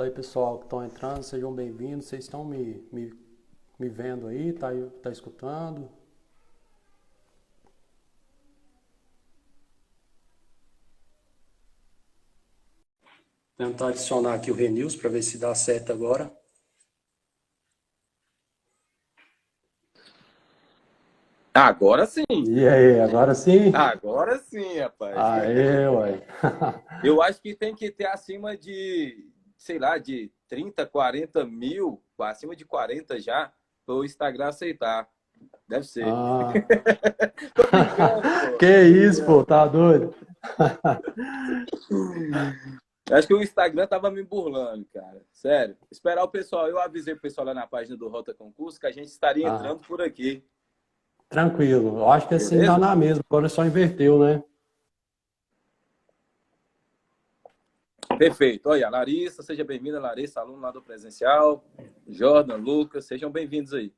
Fala aí, pessoal que estão entrando, sejam bem-vindos. Vocês estão me vendo aí? Tá escutando? Tentar adicionar aqui o Renews para ver se dá certo agora. Agora sim. E aí, agora sim? Agora sim, rapaz. Aê, uai. Eu acho que tem que ter acima de, sei lá, de 30, 40 mil, acima de 40 já, para o Instagram aceitar. Deve ser. Ah. Tô brincando, pô. Que Tô isso, pô, brincando. tá doido? Acho que o Instagram tava me burlando, cara. Sério. Esperar o pessoal. Eu avisei o pessoal lá na página do Rota Concurso que a gente estaria Ah, entrando por aqui. tranquilo. Eu acho que assim dá Beleza? na mesma. Agora só inverteu, né? Perfeito. Olha, Larissa, seja bem-vinda, Larissa, aluno lá do presencial. Jordan, Lucas, sejam bem-vindos aí.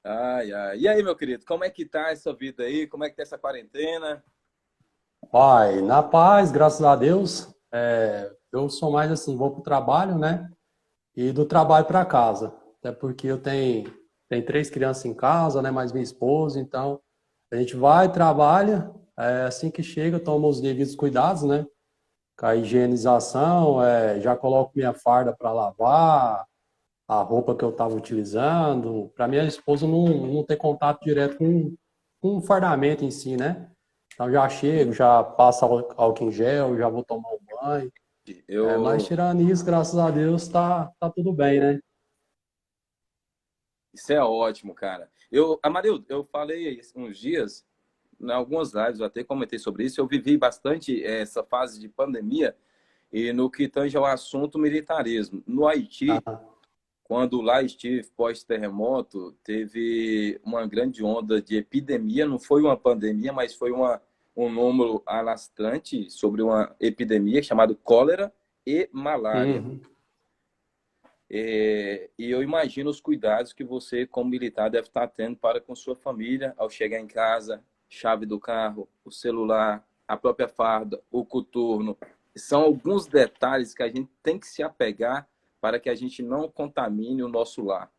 Ai, ai. E aí, meu querido, como é que tá essa vida aí? Como é que tá essa quarentena? Pai, na paz, graças a Deus. Eu sou mais assim, vou pro trabalho, né? E do trabalho para casa. Até porque tenho três crianças em casa, né? Mais minha esposa, então a gente vai, trabalha, assim que chega, toma os devidos cuidados, né? Com a higienização, já coloco minha farda para lavar, a roupa que eu estava utilizando, para minha esposa não ter contato direto com o fardamento em si, né? Então já chego, já passo álcool em gel, já vou tomar um banho. Mas Eu... tirando isso, graças a Deus, tá tudo bem, né? Isso é ótimo, cara. Amarildo, eu falei uns dias, em algumas lives, eu até comentei sobre isso, eu vivi bastante essa fase de pandemia e no que tange ao assunto militarismo. No Haiti, Ah, quando lá estive pós-terremoto, teve uma grande onda de epidemia, não foi uma pandemia, mas foi um número alastrante sobre uma epidemia chamada cólera e malária. uhum. E eu imagino os cuidados que você, como militar, deve estar tendo para com sua família ao chegar em casa, chave do carro, o celular, a própria farda, o coturno. São alguns detalhes que a gente tem que se apegar para que a gente não contamine o nosso lar.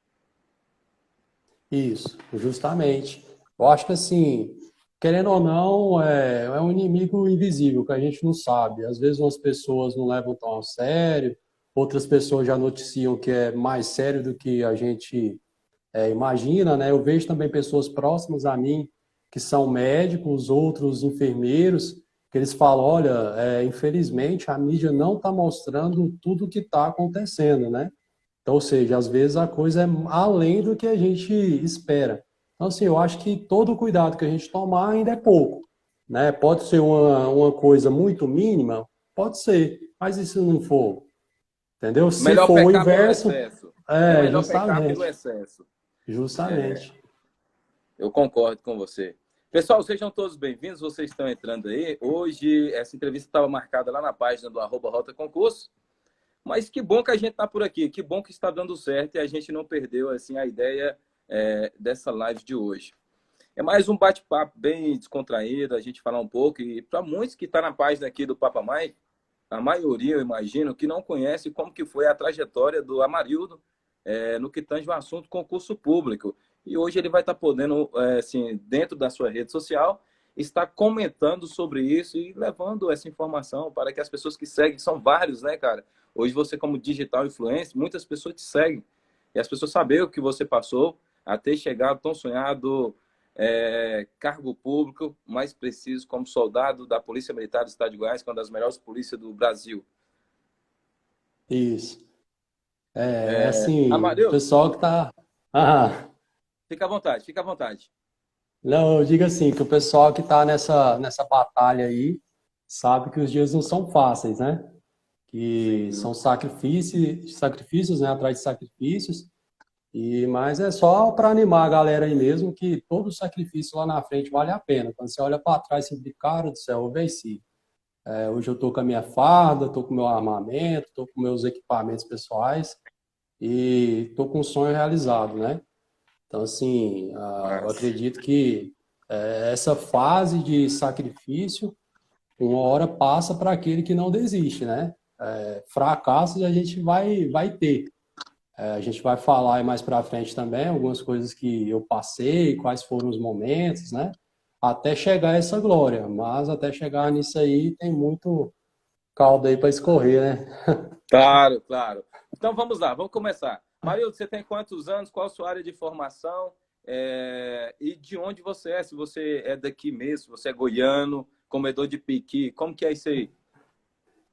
Isso, justamente. Eu acho que assim, querendo ou não, é um inimigo invisível que a gente não sabe. Às vezes umas pessoas não levam tão a sério, outras pessoas já noticiam que é mais sério do que a gente imagina, né? Eu vejo também pessoas próximas a mim que são médicos, outros enfermeiros, que eles falam, olha, infelizmente a mídia não está mostrando tudo o que está acontecendo, né? Então, ou seja, às vezes a coisa é além do que a gente espera. Então, assim, eu acho que todo o cuidado que a gente tomar ainda é pouco, né? Pode ser uma coisa muito mínima, pode ser, mas e se não for? Entendeu? Se Melhor for o pecar pelo inverso, excesso. É melhor pecar pelo justamente, excesso. justamente. Eu concordo com você. Pessoal, sejam todos bem-vindos. Vocês estão entrando aí. Hoje, essa entrevista estava marcada lá na página do Rota Concurso. Mas que bom que a gente está por aqui. Que bom que está dando certo e a gente não perdeu assim, a ideia dessa live de hoje. É mais um bate-papo bem descontraído, a gente falar um pouco. E para muitos que estão na página aqui do Papa Mais, a maioria, eu imagino, que não conhece como que foi a trajetória do Amarildo no que tange o assunto concurso público. E hoje ele vai estar podendo, assim, dentro da sua rede social, estar comentando sobre isso e levando essa informação para que as pessoas que seguem, são vários, né, cara? Hoje você, como digital influencer, muitas pessoas te seguem. E as pessoas sabem o que você passou até chegar ao tão sonhado cargo público, mais preciso, como soldado da Polícia Militar do Estado de Goiás, que é uma das melhores polícias do Brasil. Isso. Assim, o Amarildo, pessoal que tá. Ah, fica à vontade, fica à vontade. não, eu digo assim, que o pessoal que tá nessa batalha aí sabe que os dias não são fáceis, né? Que Sim. são sacrifícios, né? Atrás de sacrifícios. Mas é só para animar a galera aí mesmo que todo sacrifício lá na frente vale a pena. Quando você olha para trás, você fica, cara do céu, eu venci. Hoje eu tô com a minha farda, tô com o meu armamento, tô com meus equipamentos pessoais e tô com um sonho realizado, né? Então, assim, eu Mas, acredito que essa fase de sacrifício, uma hora passa para aquele que não desiste, né? Fracassos a gente vai ter. A gente vai falar aí mais para frente também algumas coisas que eu passei, quais foram os momentos, né? Até chegar a essa glória. Mas até chegar nisso aí tem muito caldo aí para escorrer, né? Claro, claro. Então vamos lá, vamos começar. Marildo, você tem quantos anos? Qual a sua área de formação? E de onde você é? Se você é daqui mesmo, se você é goiano, comedor de piqui, como que é isso aí?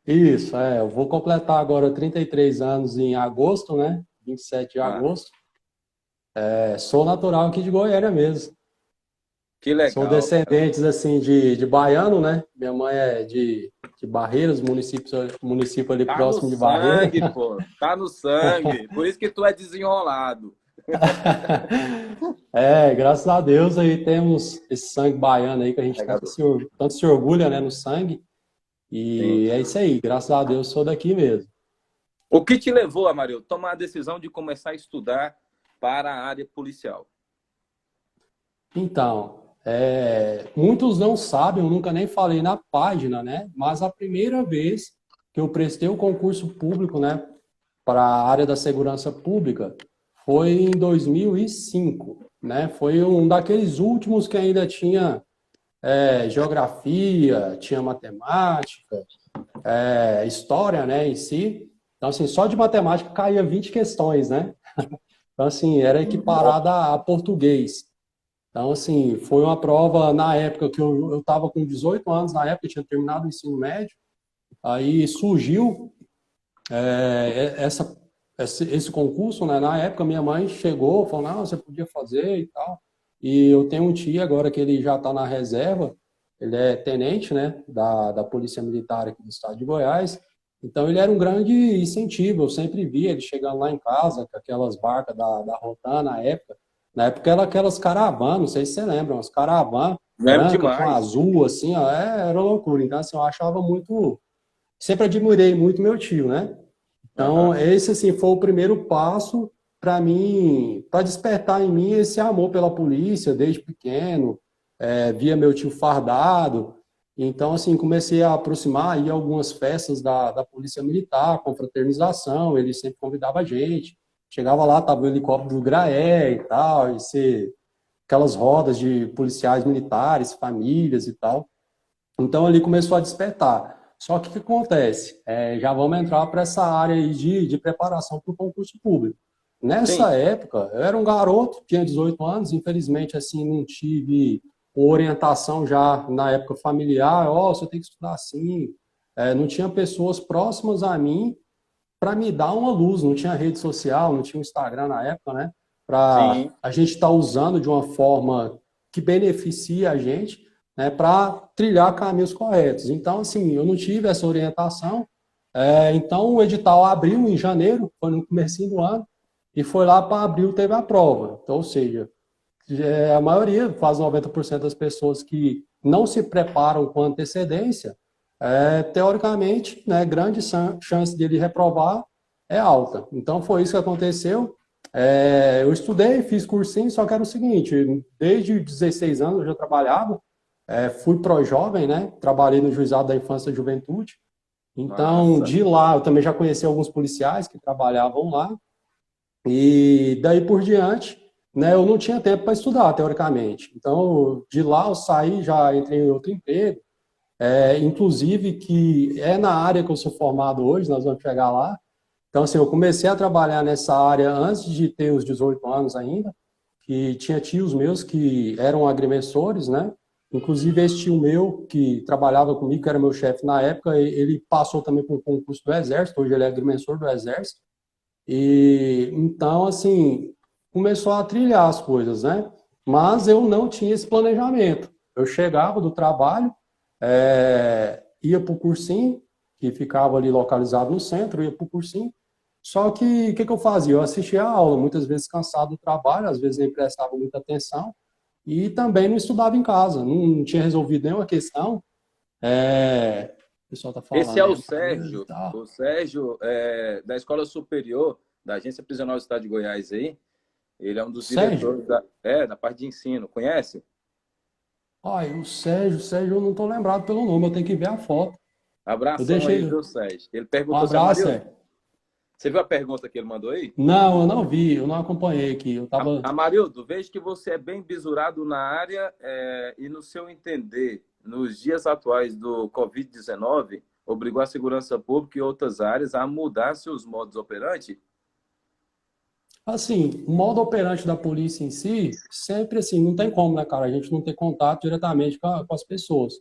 Isso, eu vou completar agora 33 anos em agosto, né? 27 de Ah, agosto. Sou natural aqui de Goiânia mesmo. que Sou legal, cara. descendentes, assim, de baiano, né? Minha mãe é de Barreiras, município ali Tá no próximo de Barreiras. sangue, pô. Tá no sangue. Por isso que tu é desenrolado. Graças a Deus aí temos esse sangue baiano aí que a gente Pegador. tanto se orgulha, né, no sangue. Sim. E é isso aí, graças a Deus sou daqui mesmo. O que te levou, Amarildo, a tomar a decisão de começar a estudar para a área policial? Então, muitos não sabem, eu nunca nem falei na página, né? Mas a primeira vez que eu prestei o concurso público, né, para a área da segurança pública foi em 2005, né? Foi um daqueles últimos que ainda tinha geografia, tinha matemática, história, né, em si. Então, assim, só de matemática caía 20 questões, né? Então, assim, era equiparada a português. Então, assim, foi uma prova na época que eu estava com 18 anos, na época eu tinha terminado o ensino médio, aí surgiu esse concurso, né? Na época minha mãe chegou, falou, não, você podia fazer e tal. E eu tenho um tio agora que ele já está na reserva, ele é tenente, né, da Polícia Militar aqui do estado de Goiás. Então ele era um grande incentivo, eu sempre via ele chegando lá em casa com aquelas barcas da Rotan na época era aquelas caravanas, não sei se você lembra, umas caravanas Lembro branca com demais. azul, assim, ó, era loucura. Então, assim, eu achava muito, sempre admirei muito meu tio, né? Então, Aham. esse assim foi o primeiro passo para mim, para despertar em mim esse amor pela polícia desde pequeno. Via meu tio fardado. Então, assim, comecei a aproximar aí algumas festas da Polícia Militar, confraternização, ele sempre convidava a gente. Chegava lá, tava o helicóptero do Graé e tal, aquelas rodas de policiais militares, famílias e tal. Então ali começou a despertar. Só que o que acontece? Já vamos entrar para essa área aí de preparação para o concurso público. Sim. Nessa época, eu era um garoto, tinha 18 anos, infelizmente assim não tive uma orientação já na época familiar, você tem que estudar assim. Não tinha pessoas próximas a mim para me dar uma luz, não tinha rede social, não tinha o Instagram na época, né? Para Sim. a gente estar usando de uma forma que beneficie a gente, né? Para trilhar caminhos corretos. Então, assim, eu não tive essa orientação. Então, o edital abriu em janeiro, foi no comecinho do ano, e foi lá para abril teve a prova. Então, ou seja, a maioria, quase 90% das pessoas que não se preparam com antecedência, teoricamente, né, grande chance de ele reprovar é alta. Então, foi isso que aconteceu. Eu estudei, fiz cursinho, só que era o seguinte, desde 16 anos eu já trabalhava, fui pró-jovem, né, trabalhei no Juizado da Infância e Juventude. Então, Massa. de lá, eu também já conheci alguns policiais que trabalhavam lá, e daí por diante, né, eu não tinha tempo para estudar, teoricamente. Então, de lá eu saí, já entrei em outro emprego, inclusive que é na área que eu sou formado hoje, nós vamos chegar lá. Então, assim, eu comecei a trabalhar nessa área antes de ter os 18 anos ainda, que tinha tios meus que eram agrimensores, né? Inclusive esse tio meu que trabalhava comigo, que era meu chefe na época, ele passou também por um concurso do Exército, hoje ele é agrimensor do Exército. E então, assim, começou a trilhar as coisas, né? Mas eu não tinha esse planejamento. Eu chegava do trabalho, ia para o cursinho, que ficava ali localizado no centro, ia para o cursinho. Só que o que eu fazia? Eu assistia a aula, muitas vezes cansado do trabalho, às vezes nem prestava muita atenção, e também não estudava em casa, não tinha resolvido nenhuma questão. O pessoal está Esse falando é aí alguma coisa e tal. O Sérgio da Escola Superior da Agência Prisional do Estado de Goiás aí. Ele é um dos Sérgio? diretores da parte de ensino. Conhece? O Sérgio, eu não estou lembrado pelo nome, eu tenho que ver a foto. Eu Abração aí, deixei viu, Sérgio? Ele um perguntou, seu abraço, Amarildo, é. você viu a pergunta que ele mandou aí? Não, eu não vi, eu não acompanhei aqui. Eu tava. Amarildo, vejo que você é bem bisurado na área e no seu entender, nos dias atuais do Covid-19, obrigou a segurança pública e outras áreas a mudar seus modos operantes? Assim, o modo operante da polícia em si, sempre assim, não tem como, né, cara? A gente não ter contato diretamente com as pessoas.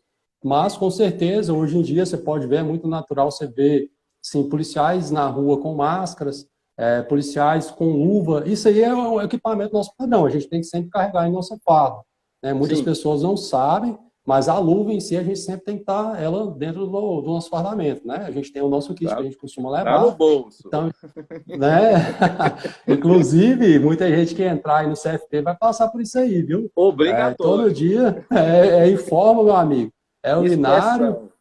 Mas, com certeza, hoje em dia, você pode ver, é muito natural você ver, sim, policiais na rua com máscaras, policiais com luva. Isso aí é o equipamento nosso padrão. A gente tem que sempre carregar em nossa farda, né? Muitas Sim, pessoas não sabem, mas a luva em si, a gente sempre tem que estar ela dentro do nosso fardamento, né? A gente tem o nosso kit que tá, a gente costuma tá no levar. bolso. Então, né? Inclusive, muita gente que entrar aí no CFP vai passar por isso aí, viu? Todo Obrigatório. dia informa, meu amigo. É urinário, Inspeção.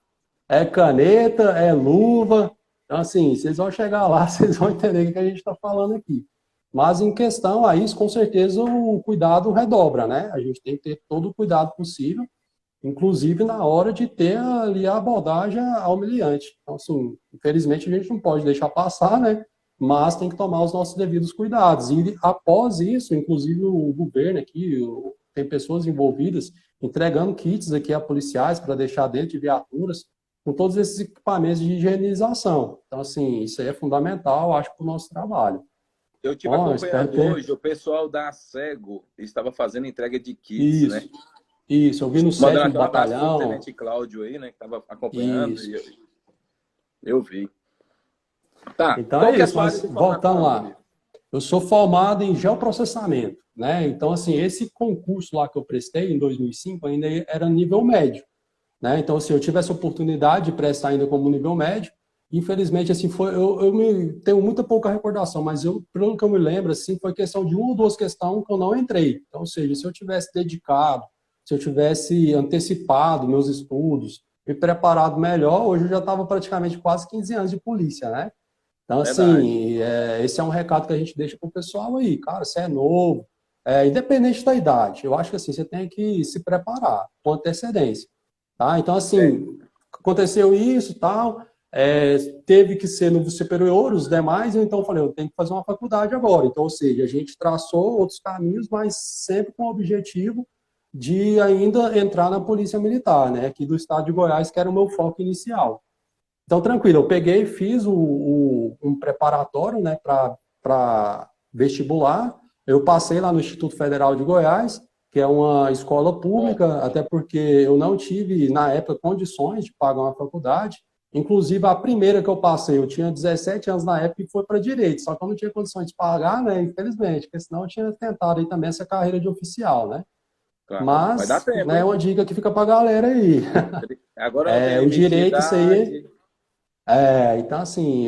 é caneta, é luva. Então, assim, vocês vão chegar lá, vocês vão entender o que a gente está falando aqui. Mas em questão a isso, com certeza o cuidado redobra, né? A gente tem que ter todo o cuidado possível, inclusive na hora de ter ali a abordagem ao humilhante. Então, assim, infelizmente a gente não pode deixar passar, né? Mas tem que tomar os nossos devidos cuidados. E após isso, inclusive o governo aqui, tem pessoas envolvidas entregando kits aqui a policiais para deixar dentro de viaturas com todos esses equipamentos de higienização. Então, assim, isso aí é fundamental, acho, para o nosso trabalho. Eu tive Bom, espero acompanhando ter... hoje, o pessoal da Cego estava fazendo entrega de kits, né? Isso, isso. Eu vi no Mandando 7º até um abraço para o Batalhão. Tenente Cláudio aí, né? Que estava acompanhando Isso. e eu vi. Tá, Então qual é que é a isso, sua área mas de voltando formação, lá. Murilo? Eu sou formado em geoprocessamento, né? Então, assim, esse concurso lá que eu prestei em 2005 ainda era nível médio, né? Então, assim, eu tive essa oportunidade de prestar ainda como nível médio. Infelizmente, assim, eu tenho muita pouca recordação, mas pelo que eu me lembro, assim, foi questão de uma ou duas questões que eu não entrei. Então, ou seja, se eu tivesse dedicado, se eu tivesse antecipado meus estudos, me preparado melhor, hoje eu já estava praticamente quase 15 anos de polícia, né? Então, Verdade. assim, esse é um recado que a gente deixa para o pessoal aí. Cara, você é novo, independente da idade, eu acho que assim, você tem que se preparar com antecedência. Tá? Então, É, assim, aconteceu isso tal, teve que ser no superior, os demais, então eu falei, eu tenho que fazer uma faculdade agora. Então, ou seja, a gente traçou outros caminhos, mas sempre com o objetivo de ainda entrar na Polícia Militar, né? Aqui do estado de Goiás, que era o meu foco inicial. Então, tranquilo, eu peguei, fiz um preparatório, né, para vestibular. Eu passei lá no Instituto Federal de Goiás, que é uma escola bom. pública, até porque eu não tive, na época, condições de pagar uma faculdade. Inclusive, a primeira que eu passei, eu tinha 17 anos na época e foi para direito, só que eu não tinha condições de pagar, né, infelizmente, porque senão eu tinha tentado aí também essa carreira de oficial, né? Claro. Vai dar Mas, tempo, né, é hein? uma dica que fica para a galera aí. Agora não tem O limite de direito, isso aí, idade. então, assim,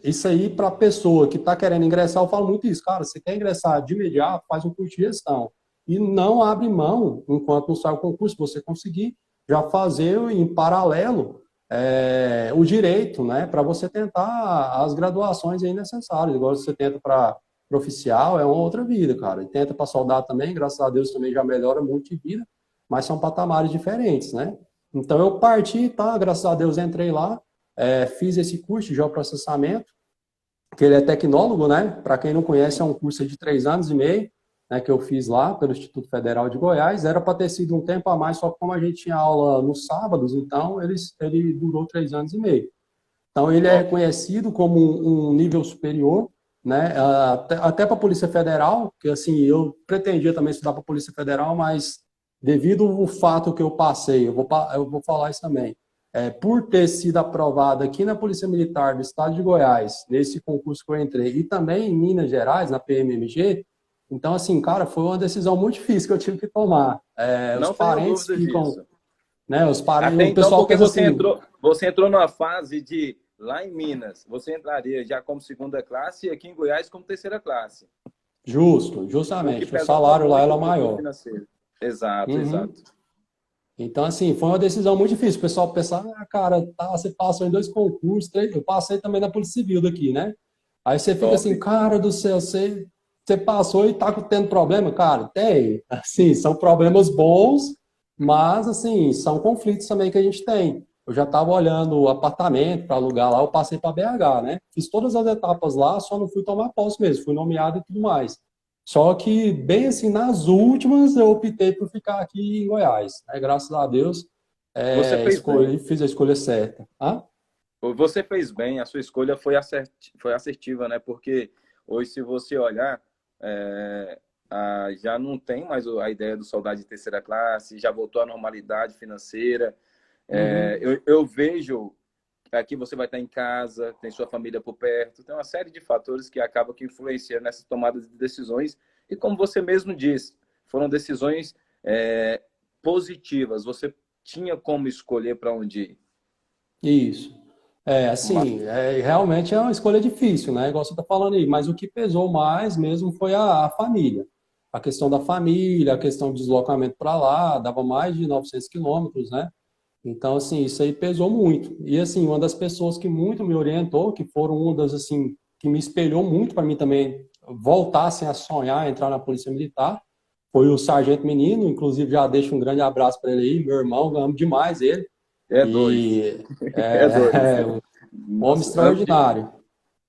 isso aí para a pessoa que está querendo ingressar, eu falo muito isso, cara, você quer ingressar de imediato, faz um curso de gestão. E não abre mão, enquanto não sai o concurso, você conseguir já fazer em paralelo o direito, né, para você tentar as graduações aí necessárias. Agora você tenta para oficial, é uma outra vida, cara. E tenta para soldado também, graças a Deus também já melhora muito de vida, mas são patamares diferentes, né? Então eu parti, tá? Graças a Deus entrei lá, fiz esse curso de geoprocessamento, que ele é tecnólogo, né? Para quem não conhece, é um curso de 3 anos e meio, né, que eu fiz lá pelo Instituto Federal de Goiás. Era para ter sido um tempo a mais, só que como a gente tinha aula nos sábados, então ele durou 3 anos e meio. Então ele é Top. reconhecido como um nível superior, né? Até para a Polícia Federal, que assim eu pretendia também estudar para a Polícia Federal, mas devido ao fato que eu passei, eu vou falar isso também, por ter sido aprovado aqui na Polícia Militar do Estado de Goiás, nesse concurso que eu entrei, e também em Minas Gerais, na PMMG, então, assim, cara, foi uma decisão muito difícil que eu tive que tomar. Os Não tenho parentes dúvidas ficam, disso. né, Até o então, pessoal porque pensa assim, você entrou numa fase de lá em Minas, você entraria já como segunda classe e aqui em Goiás como terceira classe. O que justamente, o pesava salário lá muito era para o teu maior. financeiro. Exato, Uhum. exato. Então, assim, foi uma decisão muito difícil. O pessoal pensa, cara, tá, você passou em 2 concursos, eu passei também na Polícia Civil daqui, né? Aí você fica Top. assim, cara do céu, você passou e tá tendo problema? Cara, tem. Assim, são problemas bons, mas, assim, são conflitos também que a gente tem. eu já estava olhando o apartamento para alugar lá, eu passei para BH, né? Fiz todas as etapas lá, só não fui tomar posse mesmo, fui nomeado e tudo mais. Só que, bem assim, nas últimas, eu optei por ficar aqui em Goiás, né? Graças a Deus, Você fez bem. fiz a escolha certa. Hã? Você fez bem, a sua escolha foi assertiva, né? Porque hoje, se você olhar, já não tem mais a ideia do soldado de terceira classe, já voltou à normalidade financeira. Uhum. Eu vejo que aqui você vai estar em casa, tem sua família por perto, tem uma série de fatores que acabam que influenciam nessas tomadas de decisões. E como você mesmo disse, foram decisões positivas. Você tinha como escolher para onde ir. Isso. Assim, realmente é uma escolha difícil, né? Igual você está falando aí, mas o que pesou mais mesmo foi a família. A questão da família, a questão do deslocamento para lá, dava mais de 900 quilômetros, né? Então, assim, isso aí pesou muito. E, assim, uma das pessoas que muito me orientou, que foram uma das, assim, que me espelhou muito para mim também voltassem a sonhar, entrar na Polícia Militar, foi o Sargento Menino, inclusive já deixo um grande abraço para ele aí, meu irmão, amo demais ele. É dois. E É dois. é um homem Nossa, extraordinário.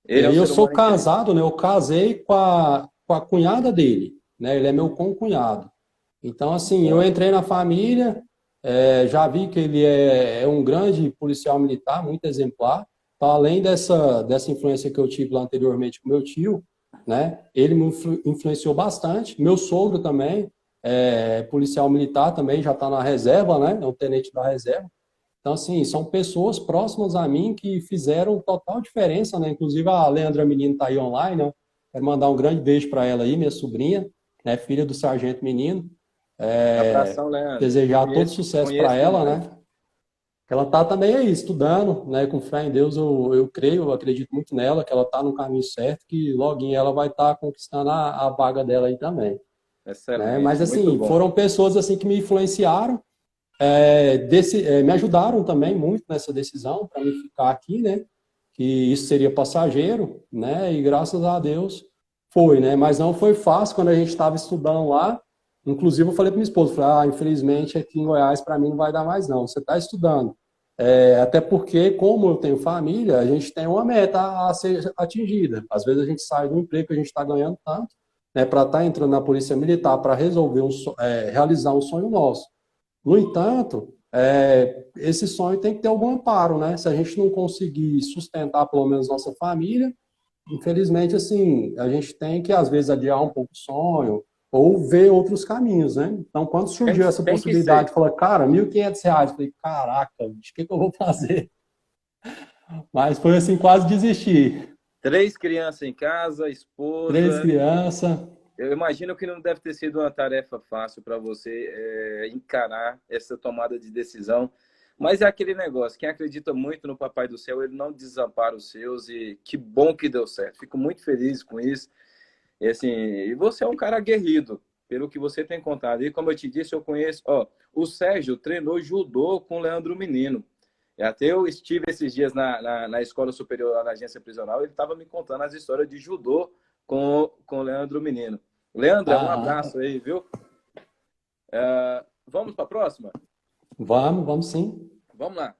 E ele é um aí eu ser sou humano incrível. casado, né? Eu casei com a cunhada dele, né? Ele é meu concunhado. Então, assim, eu Olha, entrei na família, já vi que ele é um grande policial militar, muito exemplar. Então, além dessa influência que eu tive lá anteriormente com meu tio, né? Ele me influenciou bastante. Meu sogro também, policial militar também, já está na reserva, né? É um tenente da reserva. Então, assim, são pessoas próximas a mim que fizeram total diferença, né? Inclusive a Leandra Menino está aí online, né? Quero mandar um grande beijo para ela aí, minha sobrinha, né? Filha do Sargento Menino. abração, Leandro. Desejar todo sucesso para Conheço ela, demais. né? Ela está também aí estudando, né? Com fé em Deus, eu creio, eu acredito muito nela, que ela está no caminho certo, que loguinho ela vai estar conquistando a vaga dela aí também, né? Mas Excelente, muito assim, bom. foram pessoas assim que me influenciaram, me ajudaram também muito nessa decisão para me ficar aqui, né? Que isso seria passageiro, né? E graças a Deus foi, né? Mas não foi fácil quando a gente estava estudando lá. Inclusive, eu falei para minha esposa, falei, infelizmente aqui em Goiás para mim não vai dar mais não. Você está estudando. Até porque, como eu tenho família, a gente tem uma meta a ser atingida. Às vezes a gente sai do emprego que a gente está ganhando tanto, né, para estar entrando na Polícia Militar para resolver realizar um sonho nosso. No entanto, esse sonho tem que ter algum amparo, né? Se a gente não conseguir sustentar pelo menos nossa família, infelizmente, assim, a gente tem que às vezes adiar um pouco o sonho ou ver outros caminhos, né? Então, quando Tem, surgiu essa tem que possibilidade, ser. falou, cara, R$ 1.500, eu falei, caraca, bicho, o que eu vou fazer? Mas foi assim, quase desistir. 3 crianças em casa, Três esposa. crianças. Eu imagino que não deve ter sido uma tarefa fácil para você encarar essa tomada de decisão. Mas é aquele negócio, quem acredita muito no Papai do Céu, ele não desampara os seus e que bom que deu certo. Fico muito feliz com isso. E, assim, e você é um cara aguerrido, pelo que você tem contado. E como eu te disse, eu conheço... Ó, o Sérgio treinou judô com o Leandro Menino. E até eu estive esses dias na escola superior, lá na agência prisional, ele estava me contando as histórias de judô com o Leandro Menino. Leandro, um Aham. abraço aí, viu? Vamos para a próxima? Vamos sim. Vamos lá.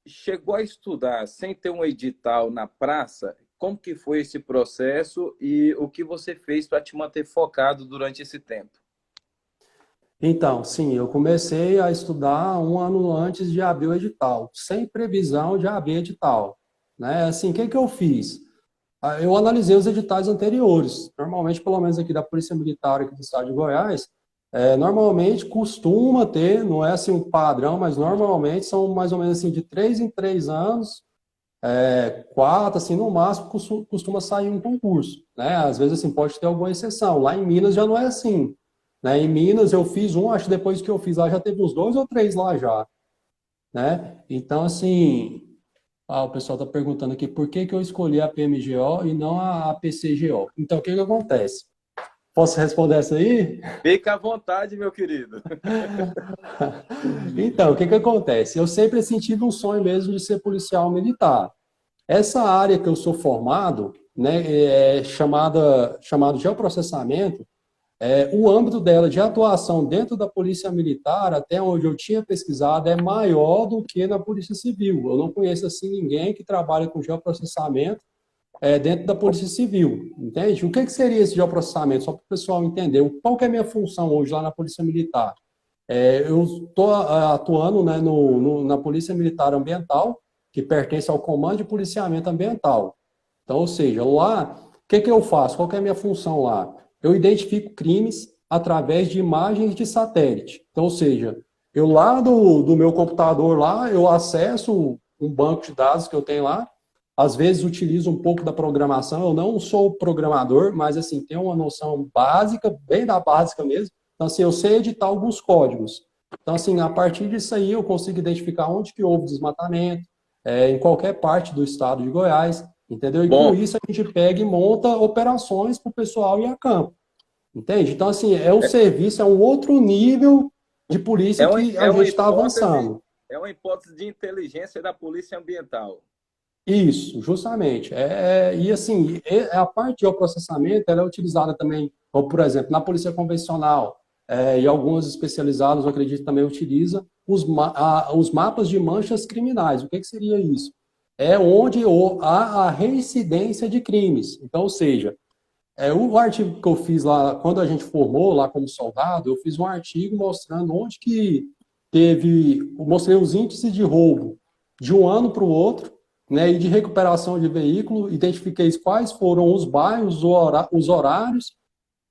Chegou a estudar sem ter um edital na praça? Como que foi esse processo e o que você fez para te manter focado durante esse tempo? Então, sim, eu comecei a estudar um ano antes de abrir o edital, sem previsão de abrir edital, né? Assim, o que que eu fiz? Eu analisei os editais anteriores. Normalmente, pelo menos aqui da Polícia Militar aqui do estado de Goiás, normalmente costuma ter, não é assim um padrão, mas normalmente são mais ou menos assim de 3 em 3 anos, quatro, assim, no máximo, costuma sair um concurso, né? Às vezes, assim, pode ter alguma exceção. Lá em Minas já não é assim, né? Em Minas eu fiz um, acho que depois que eu fiz lá já teve uns 2 ou 3 lá já, né? Então, assim, o pessoal está perguntando aqui por que que eu escolhi a PMGO e não a PCGO. Então, o que que acontece? Posso responder essa aí? Fica à vontade, meu querido. Então, o que que acontece? Eu sempre assim, tive um sonho mesmo de ser policial militar. Essa área que eu sou formado, né, chamado geoprocessamento, o âmbito dela de atuação dentro da Polícia Militar, até onde eu tinha pesquisado, é maior do que na Polícia Civil. Eu não conheço assim ninguém que trabalha com geoprocessamento dentro da Polícia Civil, entende? O que seria esse geoprocessamento? Só para o pessoal entender. Qual que é a minha função hoje lá na Polícia Militar? Eu estou atuando, né, na Polícia Militar Ambiental, que pertence ao Comando de Policiamento Ambiental. Então, ou seja, lá, o que eu faço? Qual que é a minha função lá? Eu identifico crimes através de imagens de satélite. Então, ou seja, eu lá do meu computador lá, eu acesso um banco de dados que eu tenho lá, às vezes utilizo um pouco da programação, eu não sou programador, mas assim, tenho uma noção básica, bem da básica mesmo. Então, assim, eu sei editar alguns códigos. Então, assim, a partir disso aí, eu consigo identificar onde que houve desmatamento, em qualquer parte do estado de Goiás, entendeu? E com isso a gente pega e monta operações para o pessoal ir a campo, entende? Então, assim, é um serviço, é um outro nível de polícia que a gente está avançando. É uma hipótese de inteligência da Polícia Ambiental. Isso, justamente. E assim, a parte de processamento ela é utilizada também, como, por exemplo, na polícia convencional, e algumas especializadas, eu acredito, também utiliza os mapas de manchas criminais. O que seria isso? É onde há a reincidência de crimes. Então, ou seja, o artigo que eu fiz lá, quando a gente formou lá como soldado, eu fiz um artigo mostrando onde que mostrei os índices de roubo de um ano para o outro, né, e de recuperação de veículo, identifiquei quais foram os bairros, os horários,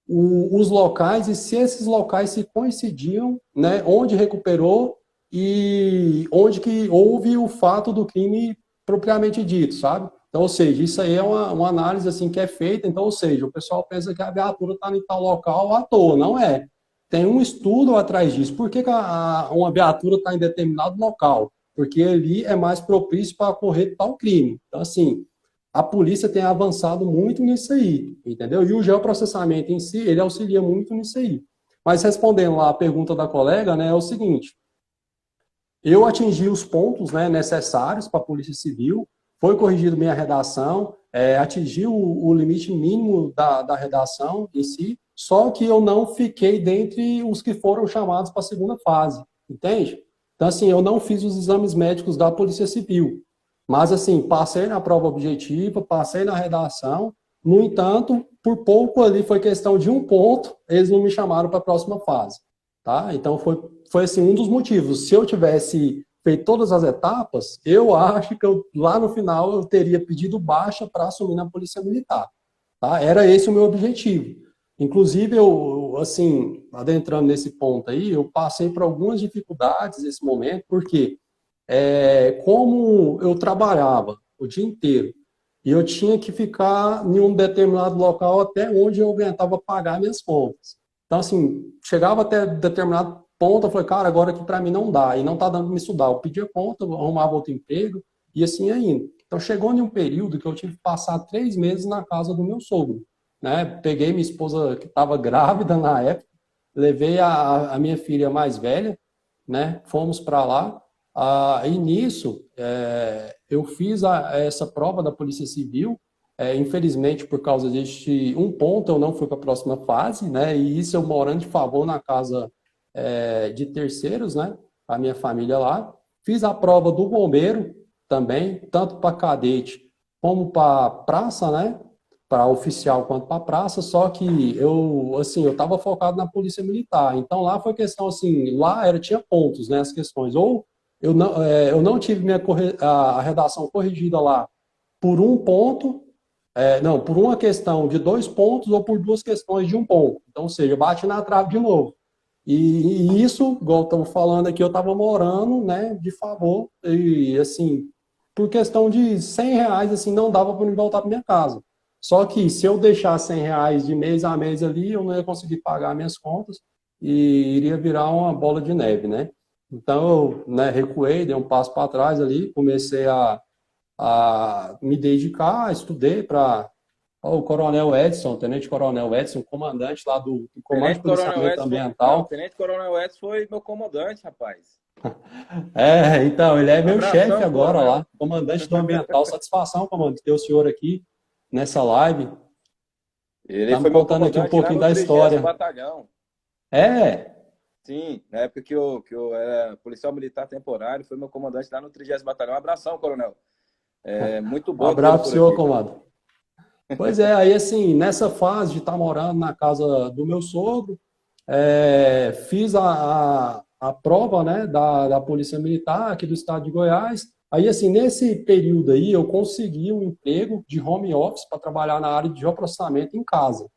os locais, e se esses locais se coincidiam, né, onde recuperou e onde que houve o fato do crime propriamente dito, sabe? Então, ou seja, isso aí é uma análise assim que é feita, então, ou seja, o pessoal pensa que a viatura está em tal local à toa, não é. Tem um estudo atrás disso. Por que uma viatura está em determinado local? Porque ali é mais propício para ocorrer tal crime. Então, assim, a polícia tem avançado muito nisso aí, entendeu? E o geoprocessamento em si, ele auxilia muito nisso aí. Mas respondendo lá a pergunta da colega, né, é o seguinte, eu atingi os pontos, né, necessários para a Polícia Civil, foi corrigido minha redação, atingi o limite mínimo da redação em si, só que eu não fiquei dentre os que foram chamados para a segunda fase, entende? Então, assim, eu não fiz os exames médicos da Polícia Civil, mas, assim, passei na prova objetiva, passei na redação, no entanto, por pouco ali foi questão de um ponto, eles não me chamaram para a próxima fase, tá? Então, foi assim, um dos motivos. Se eu tivesse feito todas as etapas, eu acho que lá no final eu teria pedido baixa para assumir na Polícia Militar, tá? Era esse o meu objetivo. Inclusive, eu, assim, adentrando nesse ponto aí, eu passei por algumas dificuldades nesse momento, porque como eu trabalhava o dia inteiro e eu tinha que ficar em um determinado local até onde eu aguentava pagar minhas contas. Então, assim, chegava até determinado ponto, eu falei, cara, agora aqui para mim não dá, e não está dando para me estudar. Eu pedia conta, eu arrumava outro emprego, e assim ainda. Então, chegou em um período que eu tive que passar 3 meses na casa do meu sogro, né? Peguei minha esposa, que estava grávida na época, levei a minha filha mais velha, né? Fomos para lá, e nisso, eu fiz essa prova da Polícia Civil. Infelizmente, por causa deste um ponto, eu não fui para a próxima fase, né? E isso eu morando de favor na casa de terceiros, né? A minha família lá. Fiz a prova do bombeiro também, tanto para cadete como para praça, né? Para oficial quanto para praça, só que eu estava focado na Polícia Militar. Então lá foi questão assim, tinha pontos, né? As questões. Ou eu não tive a redação corrigida lá por um ponto, não, por uma questão de 2 pontos ou por 2 questões de 1 ponto. Então, ou seja, bate na trave de novo. E isso, igual estamos falando aqui, eu estava morando, né, de favor, e assim, por questão de R$ 100, assim, não dava para me voltar para minha casa. Só que se eu deixar R$ 100 de mês a mês ali, eu não ia conseguir pagar minhas contas e iria virar uma bola de neve, né? Então, eu, né, recuei, dei um passo para trás ali, comecei a me dedicar, estudei para o Coronel Edson, Tenente Coronel Edson, comandante lá do Comando de Policiamento Ambiental. Tenente Coronel Edson foi meu comandante, rapaz. Então, ele é meu chefe agora coronel. lá, comandante do Ambiental. Satisfação, comandante, ter o senhor aqui nessa live. Ele Tá me foi meu contando aqui um comandante lá pouquinho no da 30º história. Batalhão. É, Sim, na época que eu era policial militar temporário, foi meu comandante lá no 30º Batalhão. Um abração, coronel. É muito um bom tê-lo abraço pro por senhor, aqui. comando. Pois é, aí assim, nessa fase de estar morando na casa do meu sogro, fiz a prova, né, da Polícia Militar aqui do estado de Goiás. Aí, assim, nesse período aí, eu consegui um emprego de home office para trabalhar na área de geoprocessamento em casa.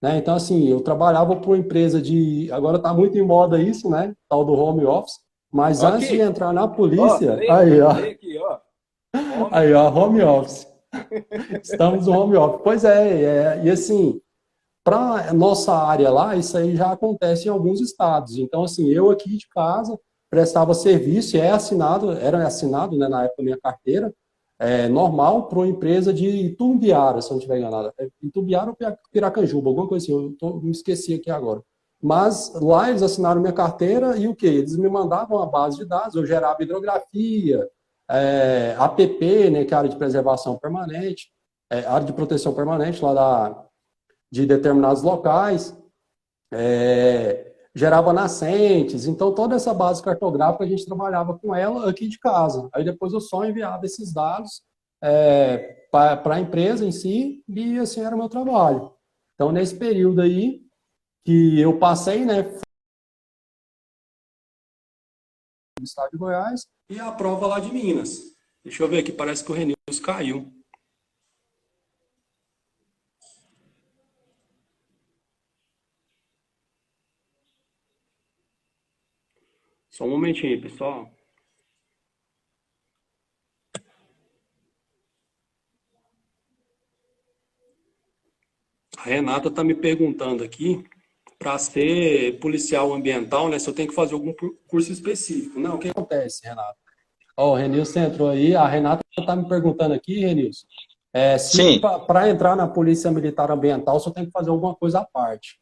Né? Então, assim, eu trabalhava para uma empresa de. Agora está muito em moda isso, né? Tal do home office. Mas Ó antes de aqui, entrar na ó, polícia, lê aqui, ó. Home aí, ó, office. home office. Estamos no home office. Pois é, e assim, para nossa área lá, isso aí já acontece em alguns estados. Então, assim, eu aqui de casa prestava serviço e era assinado, né, na época minha carteira, normal para uma empresa de Itumbiara, se eu não estiver enganado. Itumbiara ou Piracanjuba, alguma coisa assim, me esqueci aqui agora. Mas lá eles assinaram minha carteira e o quê? Eles me mandavam a base de dados, eu gerava hidrografia, APP, né, que é a área de preservação permanente, área de proteção permanente lá de determinados locais, gerava nascentes, então toda essa base cartográfica a gente trabalhava com ela aqui de casa. Aí depois eu só enviava esses dados para a empresa em si e assim era o meu trabalho. Então nesse período aí que eu passei, né, no estado de Goiás e a prova lá de Minas. Deixa eu ver aqui, parece que o Renilson caiu. Só um momentinho aí, pessoal. A Renata está me perguntando aqui, para ser policial ambiental, né, se eu tenho que fazer algum curso específico. Não, o que acontece, Renata? Ó, o Renilson entrou aí, a Renata está me perguntando aqui, Renilson, se Sim. para entrar na Polícia Militar Ambiental, você tem que fazer alguma coisa à parte.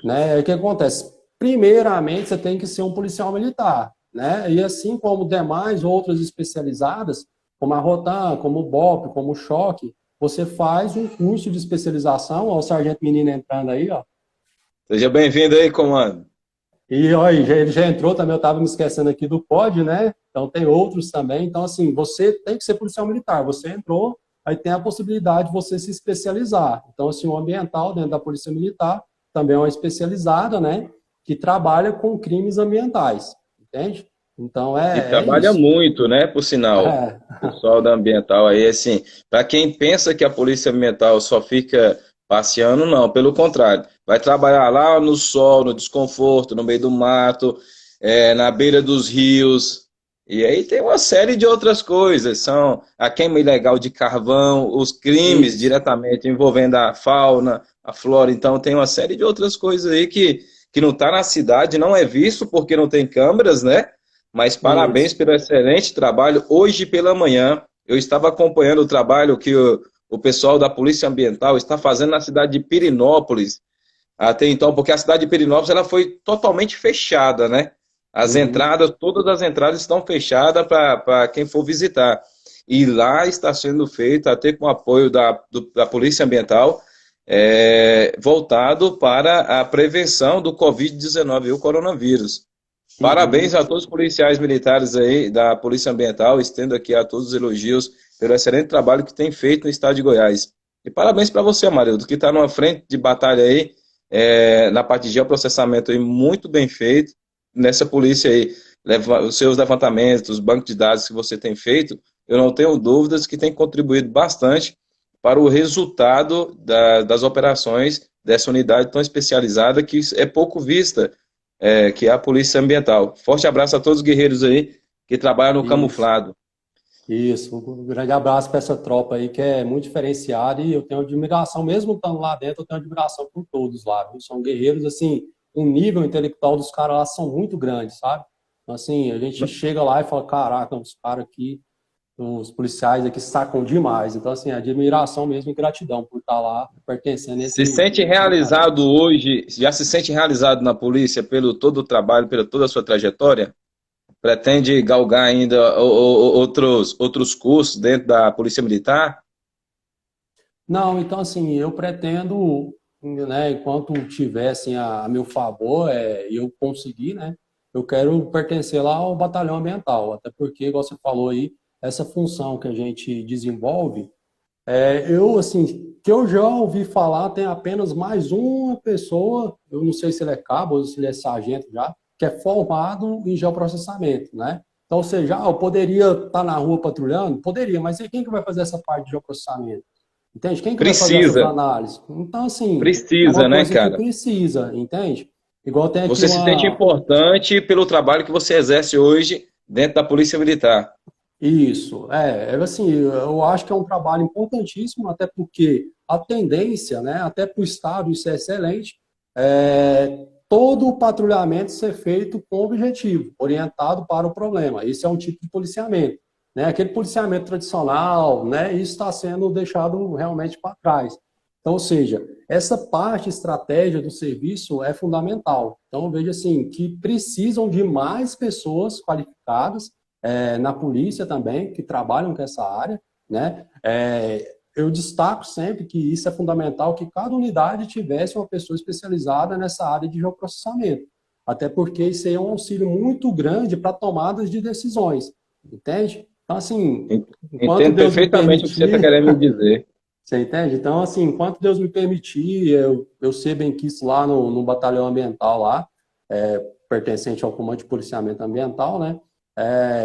Né? O que acontece? Primeiramente, você tem que ser um policial militar, né? E assim como demais outras especializadas, como a Rotan, como o BOP, como o Choque, você faz um curso de especialização, ó, o Sargento Menino entrando aí, ó. Seja bem-vindo aí, comando. E ó, ele já entrou também, eu estava me esquecendo aqui do COD, né? Então tem outros também. Então, assim, você tem que ser policial militar. Você entrou, aí tem a possibilidade de você se especializar. Então, assim, o ambiental dentro da Polícia Militar também é uma especializada, né? Que trabalha com crimes ambientais, entende? Então E é trabalha isso. muito, né, por sinal. É, O pessoal da ambiental aí, assim, para quem pensa que a polícia ambiental só fica passeando, não, pelo contrário. Vai trabalhar lá no sol, no desconforto, no meio do mato, na beira dos rios. E aí tem uma série de outras coisas. São a queima ilegal de carvão, os crimes isso. diretamente envolvendo a fauna, a flora. Então tem uma série de outras coisas aí que não está na cidade, não é visto porque não tem câmeras, né? Mas parabéns Isso. pelo excelente trabalho. Hoje pela manhã, eu estava acompanhando o trabalho que o pessoal da Polícia Ambiental está fazendo na cidade de Pirinópolis, até então, porque a cidade de Pirinópolis ela foi totalmente fechada, né? As Uhum. entradas, todas as entradas estão fechadas para quem for visitar. E lá está sendo feito, até com o apoio da Polícia Ambiental, voltado para a prevenção do Covid-19 e o coronavírus. Parabéns Uhum. a todos os policiais militares aí da Polícia Ambiental, estendo aqui a todos os elogios pelo excelente trabalho que tem feito no estado de Goiás. E parabéns para você, Amarildo, que está numa frente de batalha aí, na parte de geoprocessamento aí, muito bem feito nessa polícia aí. Os seus levantamentos, os bancos de dados que você tem feito, eu não tenho dúvidas que tem contribuído bastante para o resultado das operações dessa unidade tão especializada que é pouco vista, que é a Polícia Ambiental. Forte abraço a todos os guerreiros aí que trabalham no Isso. camuflado. Isso, um grande abraço para essa tropa aí que é muito diferenciada e eu tenho admiração, mesmo estando lá dentro, eu tenho admiração por todos lá, viu? São guerreiros, assim, o nível intelectual dos caras lá são muito grandes, sabe? Então, assim, a gente chega lá e fala, caraca, os caras aqui, os policiais aqui sacam demais. Então, assim, admiração mesmo e gratidão por estar lá, pertencendo a Se sente esse batalhão. realizado hoje, já se sente realizado na polícia pelo todo o trabalho, pela toda a sua trajetória? Pretende galgar ainda outros cursos dentro da Polícia Militar? Não, então assim, eu pretendo. né, enquanto tivessem a meu favor, e eu conseguir, né, eu quero pertencer lá ao batalhão ambiental, até porque, igual você falou aí, essa função que a gente desenvolve, eu, assim, que eu já ouvi falar, tem apenas mais uma pessoa, eu não sei se ele é cabo ou se ele é sargento já, que é formado em geoprocessamento, né? Então, ou seja, eu poderia estar na rua patrulhando? Poderia, mas e quem que vai fazer essa parte de geoprocessamento? Entende? Quem que vai fazer essas Precisa, análises? Então, assim, é uma precisa, né, coisa que cara? precisa, entende? Igual tem aqui Você se sente uma, importante pelo trabalho que você exerce hoje dentro da Polícia Militar. Isso, assim, eu acho que é um trabalho importantíssimo, até porque a tendência, né, até para o Estado isso é excelente, todo o patrulhamento ser feito com objetivo, orientado para o problema. Isso é um tipo de policiamento, né? Aquele policiamento tradicional, né, isso está sendo deixado realmente para trás. Então, ou seja, essa parte estratégia do serviço é fundamental. Então, eu vejo assim que precisam de mais pessoas qualificadas na polícia também, que trabalham com essa área, né? Eu destaco sempre que isso é fundamental, que cada unidade tivesse uma pessoa especializada nessa área de geoprocessamento, até porque isso aí é um auxílio muito grande para tomadas de decisões, entende? Então, assim, enquanto Entendo Deus me perfeitamente o que você está permitir, querendo me dizer. você entende? Então, assim, enquanto Deus me permitir, eu ser benquisto lá no batalhão ambiental lá, pertencente ao comando de policiamento ambiental, né?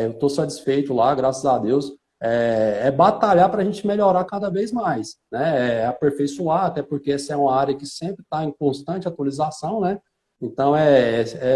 Eu estou satisfeito lá, graças a Deus. Batalhar para a gente melhorar cada vez mais, né? Aperfeiçoar, até porque essa é uma área que sempre está em constante atualização, né? Então,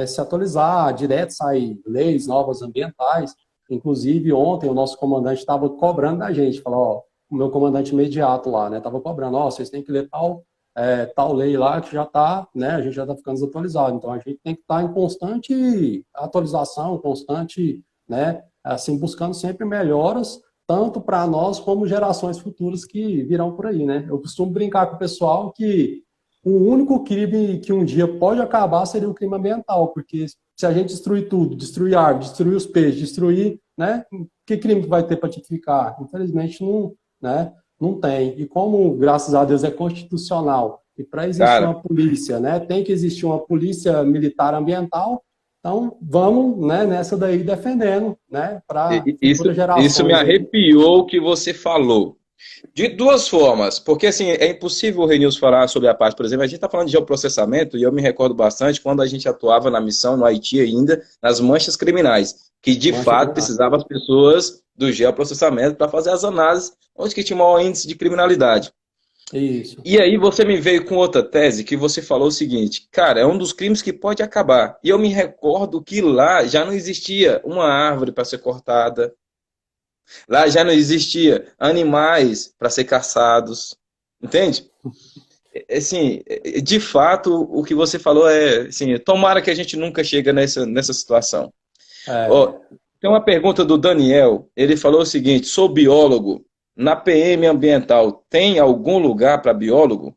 se atualizar, direto sair leis novas ambientais. Inclusive, ontem o nosso comandante estava cobrando da gente, falou, ó, o meu comandante imediato lá, né? Estava cobrando, ó, vocês têm que ler tal lei lá que já está, né? A gente já está ficando desatualizado. Então, a gente tem que estar em constante atualização, constante, né? Assim, buscando sempre melhoras, tanto para nós como gerações futuras que virão por aí, né? Eu costumo brincar com o pessoal que o único crime que um dia pode acabar seria o crime ambiental, porque se a gente destruir tudo, destruir árvore, destruir os peixes, destruir, né? Que crime que vai ter para tipificar? Infelizmente, não, né? Não tem. E como, graças a Deus, é constitucional, e para existir Cara, uma polícia, né? Tem que existir uma polícia militar ambiental, então vamos, né, nessa daí defendendo, né? Para isso, futuras isso me gerações aí. arrepiou o que você falou. De duas formas, porque assim, é impossível o Renilson falar sobre a parte, por exemplo, a gente está falando de geoprocessamento e eu me recordo bastante quando a gente atuava na missão no Haiti ainda, nas manchas criminais, que de Mancha fato criminal. precisava as pessoas do geoprocessamento para fazer as análises onde que tinha maior índice de criminalidade. Isso. E aí você me veio com outra tese que você falou o seguinte, cara, é um dos crimes que pode acabar. E eu me recordo que lá já não existia uma árvore para ser cortada, lá já não existia animais para ser caçados, entende? Assim, de fato, o que você falou é, assim, tomara que a gente nunca chegue nessa situação. Ó, É, tem uma pergunta do Daniel, ele falou o seguinte, sou biólogo, na PM ambiental tem algum lugar para biólogo?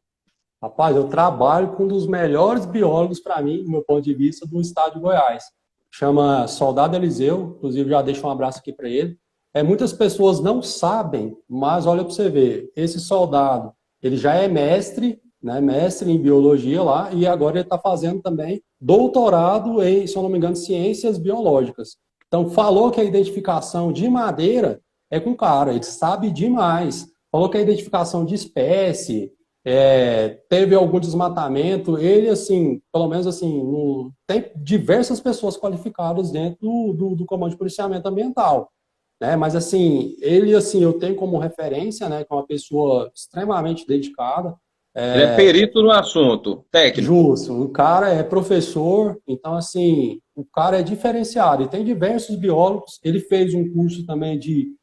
Rapaz, eu trabalho com um dos melhores biólogos, para mim, do meu ponto de vista, do estado de Goiás. Chama Soldado Eliseu, inclusive já deixo um abraço aqui para ele. Muitas pessoas não sabem, mas olha para você ver, esse soldado, ele já é mestre, né, mestre em biologia lá, e agora ele está fazendo também doutorado em, se eu não me engano, ciências biológicas. Então, falou que a identificação de madeira é com o cara, ele sabe demais. Falou que a identificação de espécie, teve algum desmatamento, ele, assim, pelo menos assim, tem diversas pessoas qualificadas dentro do Comando de Policiamento Ambiental, né? Mas, assim, ele, assim, eu tenho como referência, né, que é uma pessoa extremamente dedicada, Ele é perito no assunto, técnico. justo, o cara é professor, então, assim, o cara é diferenciado, e tem diversos biólogos, ele fez um curso também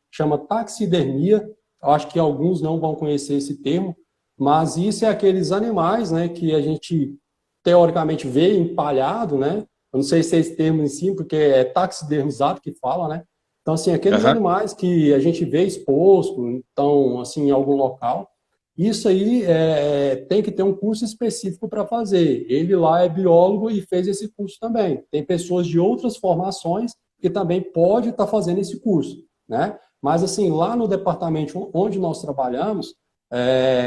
chama taxidermia, eu acho que alguns não vão conhecer esse termo, mas isso é aqueles animais, né, que a gente teoricamente vê empalhado, né, eu não sei se é esse termo em si, porque é taxidermizado que fala, né, então, assim, aqueles Aham. animais que a gente vê exposto, então, assim, em algum local, isso aí tem que ter um curso específico para fazer. Ele lá é biólogo e fez esse curso também. Tem pessoas de outras formações que também pode estar fazendo esse curso, né? Mas assim, lá no departamento onde nós trabalhamos,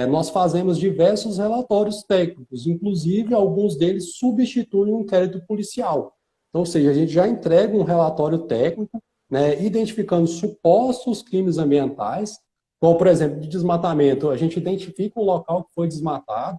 nós fazemos diversos relatórios técnicos, inclusive alguns deles substituem um inquérito policial. Então, ou seja, a gente já entrega um relatório técnico, né, identificando supostos crimes ambientais, como, por exemplo, de desmatamento. A gente identifica um local que foi desmatado,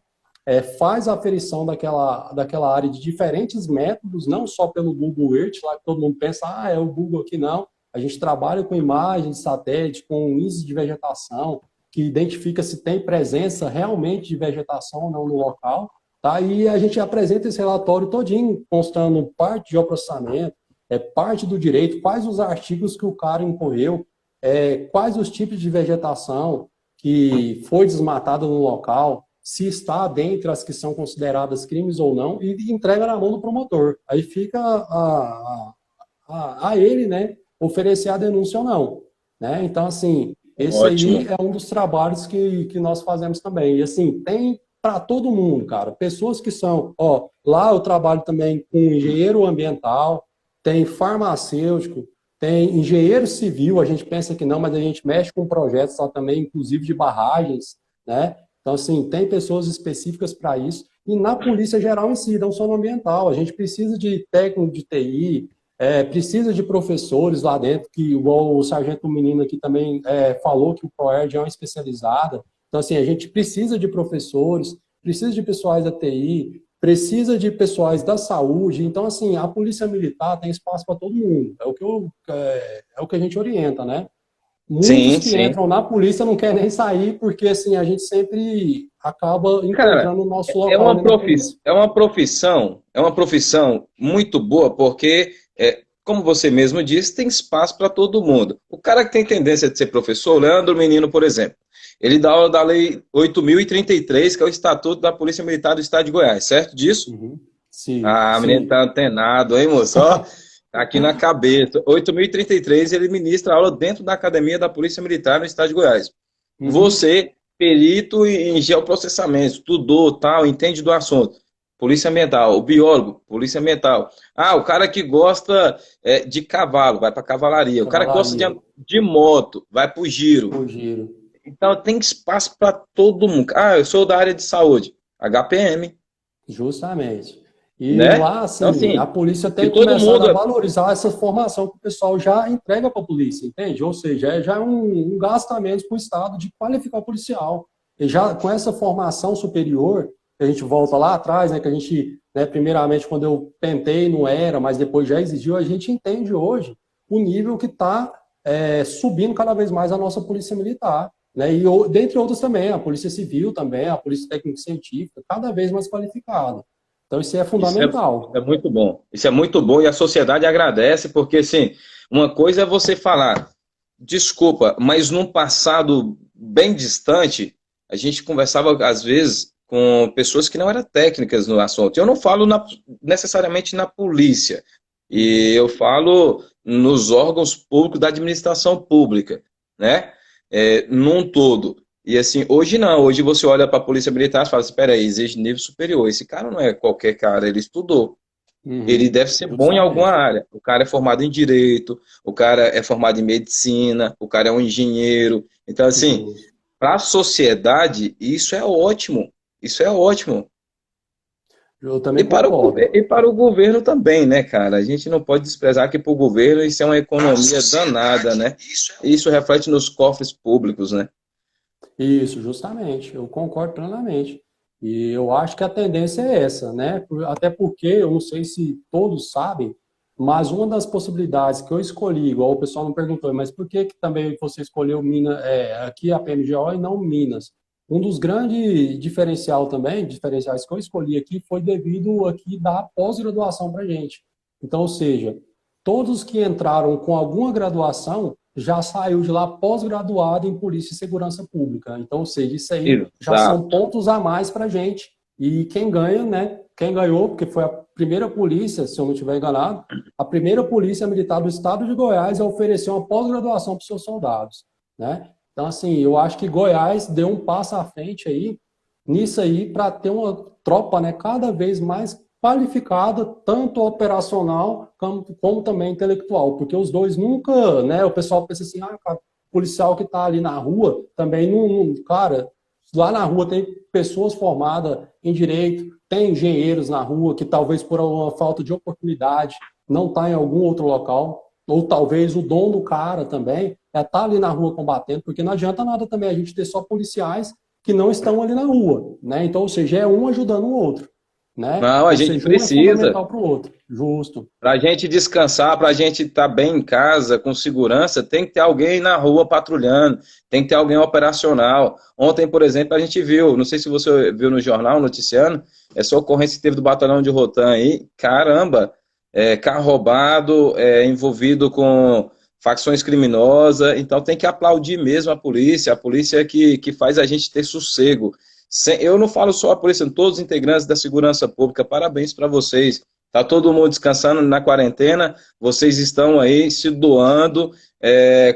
faz a aferição daquela área de diferentes métodos, não só pelo Google Earth, lá que todo mundo pensa, é o Google aqui, não. A gente trabalha com imagens de satélite, com índice de vegetação, que identifica se tem presença realmente de vegetação ou não no local. Tá? E a gente apresenta esse relatório todinho, constando parte de geoprocessamento, parte do direito, quais os artigos que o cara incorreu, quais os tipos de vegetação que foi desmatada no local, se está dentre as que são consideradas crimes ou não, e entrega na mão do promotor. Aí fica a ele, né, oferecer a denúncia ou não. Né? Então, assim, esse Ótimo. aí é um dos trabalhos que nós fazemos também. E, assim, tem para todo mundo, cara. Pessoas que são... lá eu trabalho também com engenheiro ambiental, tem farmacêutico, tem engenheiro civil, a gente pensa que não, mas a gente mexe com projetos lá também, inclusive de barragens, né? Então, assim, tem pessoas específicas para isso. E na Polícia Geral em si, não só no ambiental. A gente precisa de técnico de TI, precisa de professores lá dentro, que igual o sargento menino aqui também falou que o ProErd é uma especializada. Então, assim, a gente precisa de professores, precisa de pessoais da TI, precisa de pessoais da saúde. Então, assim, a Polícia Militar tem espaço para todo mundo. É o que a gente orienta, né? Muitos que entram na polícia não querem nem sair, porque assim, a gente sempre acaba Cara, encontrando o nosso local dentro da polícia. é uma profissão muito boa, porque, como você mesmo disse, tem espaço para todo mundo. O cara que tem tendência de ser professor, o Leandro Menino, por exemplo, ele dá aula da Lei 8.033, que é o Estatuto da Polícia Militar do Estado de Goiás, certo disso? Uhum. Sim, Ah, o menino sim. tá antenado, hein, moço? Ó, tá aqui na cabeça. 8.033, ele ministra aula dentro da Academia da Polícia Militar no Estado de Goiás. Uhum. Você, perito em geoprocessamento, estudou, tal, entende do assunto. Polícia Ambiental, o biólogo, Polícia Ambiental. Ah, o cara que gosta de cavalo, vai para cavalaria. O cara que gosta Cavalaria, de moto, vai para o giro. o giro. Então tem espaço para todo mundo. Ah, eu sou da área de saúde, HPM, Justamente. E né? lá, Então, assim, a assim, polícia se tem todo começado mundo. a valorizar essa formação que o pessoal já entrega para a polícia, entende? Ou seja, já é um gasto a menos para o Estado de qualificar o policial. E já com essa formação superior, que a gente volta lá atrás, né, que a gente, né, primeiramente, quando eu tentei, não era, mas depois já exigiu, a gente entende hoje o nível que está subindo cada vez mais a nossa polícia militar. Né, e dentre outras também, a polícia civil também, a polícia técnico-científica, cada vez mais qualificada. Então, isso é Isso é fundamental. muito bom. Isso é muito bom e a sociedade agradece, porque, assim, uma coisa é você falar, desculpa, mas num passado bem distante, a gente conversava, às vezes, com pessoas que não eram técnicas no assunto. Eu não falo necessariamente na polícia, e Uhum. eu falo nos órgãos públicos da administração pública, né? Num todo. E assim, hoje não, hoje você olha para a polícia militar e fala, espera aí, exige nível superior. Esse cara não é qualquer cara, ele estudou. Ele Uhum. deve ser bom em alguma Justamente. área. O cara é formado em direito, o cara é formado em medicina, o cara é um engenheiro. Então, assim, Justo. para a sociedade, isso é ótimo. Isso é ótimo. Eu também concordo. E para o governo também, né, cara? A gente não pode desprezar que para o governo isso é uma economia danada, né? Isso reflete nos cofres públicos, né? Isso, justamente. Eu concordo plenamente. E eu acho que a tendência é essa, né? Até porque, eu não sei se todos sabem, mas uma das possibilidades que eu escolhi, igual o pessoal me perguntou, mas por que que também você escolheu Minas, aqui a PMGO e não Minas? Um dos grandes diferenciais que eu escolhi aqui foi devido aqui da pós-graduação para gente. Então, ou seja, todos que entraram com alguma graduação já saiu de lá pós-graduado em Polícia e Segurança Pública. Então, ou seja, isso aí já são Exato. pontos a mais para a gente. E quem ganha, né? Quem ganhou, porque foi a primeira polícia, se eu não estiver enganado, a primeira polícia militar do estado de Goiás a oferecer uma pós-graduação para os seus soldados, né? Então, assim, eu acho que Goiás deu um passo à frente aí, nisso aí, para ter uma tropa, né, cada vez mais qualificada, tanto operacional como também intelectual, porque os dois nunca, né, o pessoal pensa assim, cara, policial que está ali na rua também não, cara, Lá na rua tem pessoas formadas em direito, tem engenheiros na rua que talvez por uma falta de oportunidade não está em algum outro local, ou talvez o dom do cara também é estar ali na rua combatendo, porque não adianta nada também a gente ter só policiais que não estão ali na rua, né? Então, ou seja, é um ajudando o outro, né? Não, a Ou gente seja, um é precisa. fundamental para o outro. Justo. Para a gente descansar, para a gente estar bem em casa, com segurança, tem que ter alguém na rua patrulhando, tem que ter alguém operacional. Ontem, por exemplo, a gente viu, não sei se você viu no jornal, noticiando, essa ocorrência que teve do batalhão de Rotan aí, caramba, carro roubado, envolvido com facções criminosas, então tem que aplaudir mesmo a polícia que faz a gente ter sossego. Eu não falo só a polícia, todos os integrantes da segurança pública, parabéns para vocês. Tá todo mundo descansando na quarentena, vocês estão aí se doando,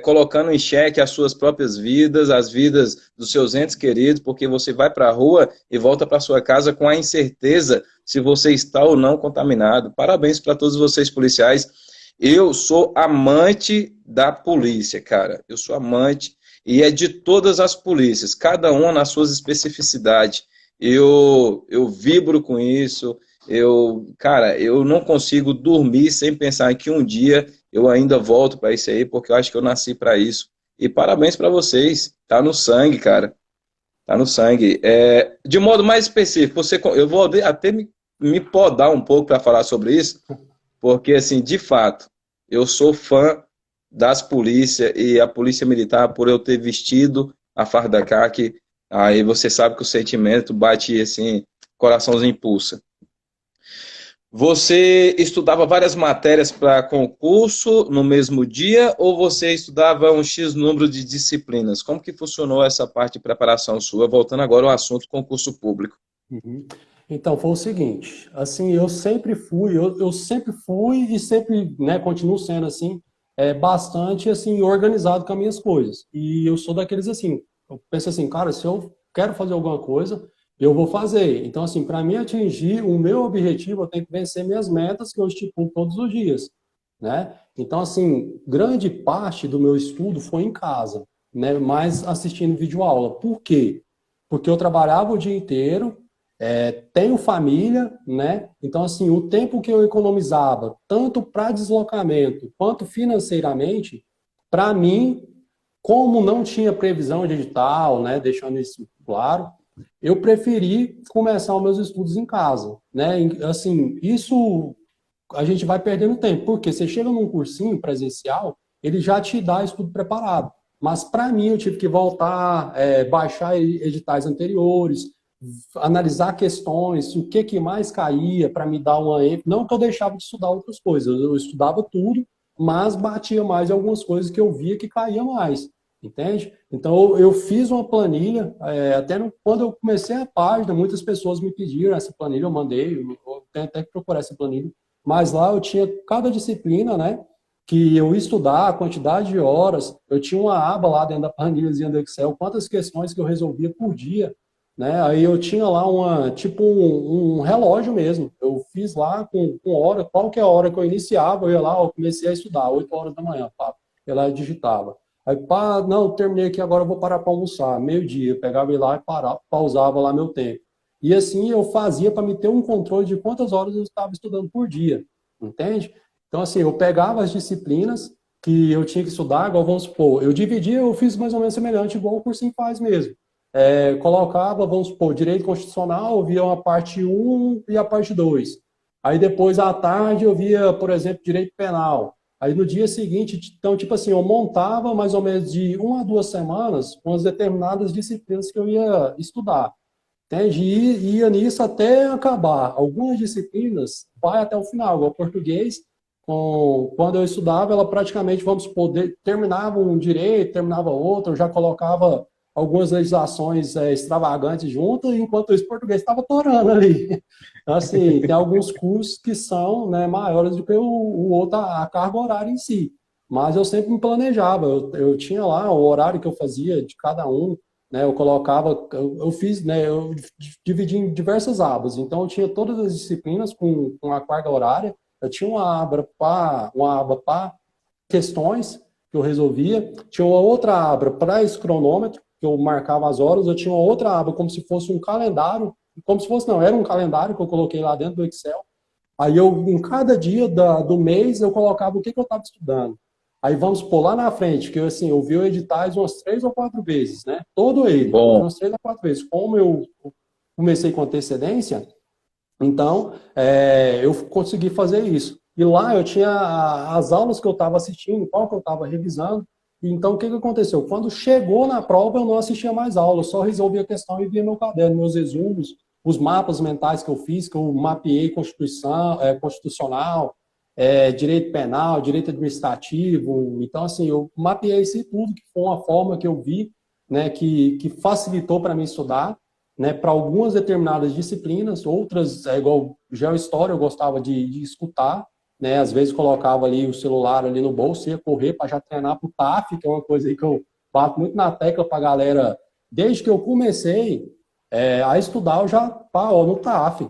colocando em xeque as suas próprias vidas, as vidas dos seus entes queridos, porque você vai para a rua e volta para sua casa com a incerteza se você está ou não contaminado. Parabéns para todos vocês, policiais. Eu sou amante da polícia, cara. Eu sou amante e é de todas as polícias, cada uma nas suas especificidades. Eu vibro com isso. Cara, eu não consigo dormir sem pensar que um dia eu ainda volto para isso aí, porque eu acho que eu nasci para isso. E parabéns para vocês. Tá no sangue, cara. Tá no sangue. De modo mais específico, eu vou até me podar um pouco para falar sobre isso, porque, assim, de fato, eu sou fã das polícias e a polícia militar, por eu ter vestido a farda caqui, aí você sabe que o sentimento bate assim, coraçãozinho pulsa. Você estudava várias matérias para concurso no mesmo dia ou você estudava um X número de disciplinas? Como que funcionou essa parte de preparação sua? Voltando agora ao assunto concurso público. Uhum. Então, foi o seguinte, assim, eu sempre fui e sempre, né, continuo sendo assim, bastante, assim, organizado com as minhas coisas. E eu sou daqueles, assim, eu penso assim, cara, se eu quero fazer alguma coisa, eu vou fazer. Então, assim, para mim atingir o meu objetivo, eu tenho que vencer minhas metas que eu estipulo todos os dias, né? Então, assim, grande parte do meu estudo foi em casa, né, mas assistindo videoaula. Por quê? Porque eu trabalhava o dia inteiro, tenho família, né? Então, assim, o tempo que eu economizava, tanto para deslocamento quanto financeiramente, para mim, como não tinha previsão de edital, né? Deixando isso claro, eu preferi começar os meus estudos em casa, né? Assim, isso a gente vai perdendo tempo, porque você chega num cursinho presencial, ele já te dá estudo preparado. Mas para mim, eu tive que voltar, baixar editais anteriores, analisar questões, o que, que mais caía para me dar uma ênfase. Não que eu deixava de estudar outras coisas, eu estudava tudo, mas batia mais em algumas coisas que eu via que caía mais, entende? Então eu fiz uma planilha, quando eu comecei a página, muitas pessoas me pediram essa planilha, eu mandei, eu tenho até que procurar essa planilha, mas lá eu tinha cada disciplina, né? Que eu ia estudar, a quantidade de horas, eu tinha uma aba lá dentro da planilhazinha do Excel, quantas questões que eu resolvia por dia, né? Aí eu tinha lá tipo um relógio mesmo. Eu fiz lá com hora, qual que é a hora que eu iniciava, eu ia lá, eu comecei a estudar, 8 horas da manhã, pá, ia lá e digitava. Aí, pá, não, terminei aqui, agora eu vou parar para almoçar, meio-dia, eu pegava e lá e pausava lá meu tempo. E assim eu fazia para me ter um controle de quantas horas eu estava estudando por dia, entende? Então, assim, eu pegava as disciplinas que eu tinha que estudar, igual vamos supor, eu dividia, eu fiz mais ou menos semelhante, igual o cursinho faz mesmo. Colocava, vamos supor, direito constitucional, eu via a parte um e a parte 2. Aí depois, à tarde, eu via, por exemplo, direito penal. Aí no dia seguinte, então, tipo assim, eu montava mais ou menos de 1 a 2 semanas com as determinadas disciplinas que eu ia estudar. Entende? E ia nisso até acabar. Algumas disciplinas vai até o final, igual português, quando eu estudava, ela praticamente, vamos supor, terminava um direito, terminava outro, eu já colocava algumas legislações extravagantes juntas, enquanto isso, o português estava torando ali. Então, assim, tem alguns cursos que são, né, maiores do que o outro, a carga horária em si. Mas eu sempre me planejava, eu tinha lá o horário que eu fazia de cada um, né, eu colocava, eu fiz, né, eu dividi em diversas abas, então eu tinha todas as disciplinas com a carga horária, eu tinha uma aba para questões que eu resolvia, tinha uma outra aba para esse cronômetro, que eu marcava as horas, eu tinha uma outra aba, como se fosse um calendário, como se fosse, não, era um calendário que eu coloquei lá dentro do Excel. Aí eu, em cada dia do mês, eu colocava o que eu estava estudando. Aí vamos por lá na frente, que assim, eu vi o editais umas 3 ou 4 vezes, né? Todo ele, eu vi Bom, umas 3 ou 4 vezes. Como eu comecei com antecedência, então eu consegui fazer isso. E lá eu tinha as aulas que eu estava assistindo, qual que eu estava revisando. Então, o que aconteceu? Quando chegou na prova, eu não assistia mais aula, eu só resolvia a questão e via meu caderno, meus resumos, os mapas mentais que eu fiz, que eu mapeei constitucional, direito penal, direito administrativo. Então, assim, eu mapeei isso tudo, que foi uma forma que eu vi, né, que facilitou para mim estudar, né, para algumas determinadas disciplinas, outras, igual geohistória, eu gostava de escutar, né, às vezes colocava ali o celular ali no bolso, ia correr para já treinar para o TAF, que é uma coisa aí que eu bato muito na tecla para a galera, desde que eu comecei a estudar, eu já, no TAF,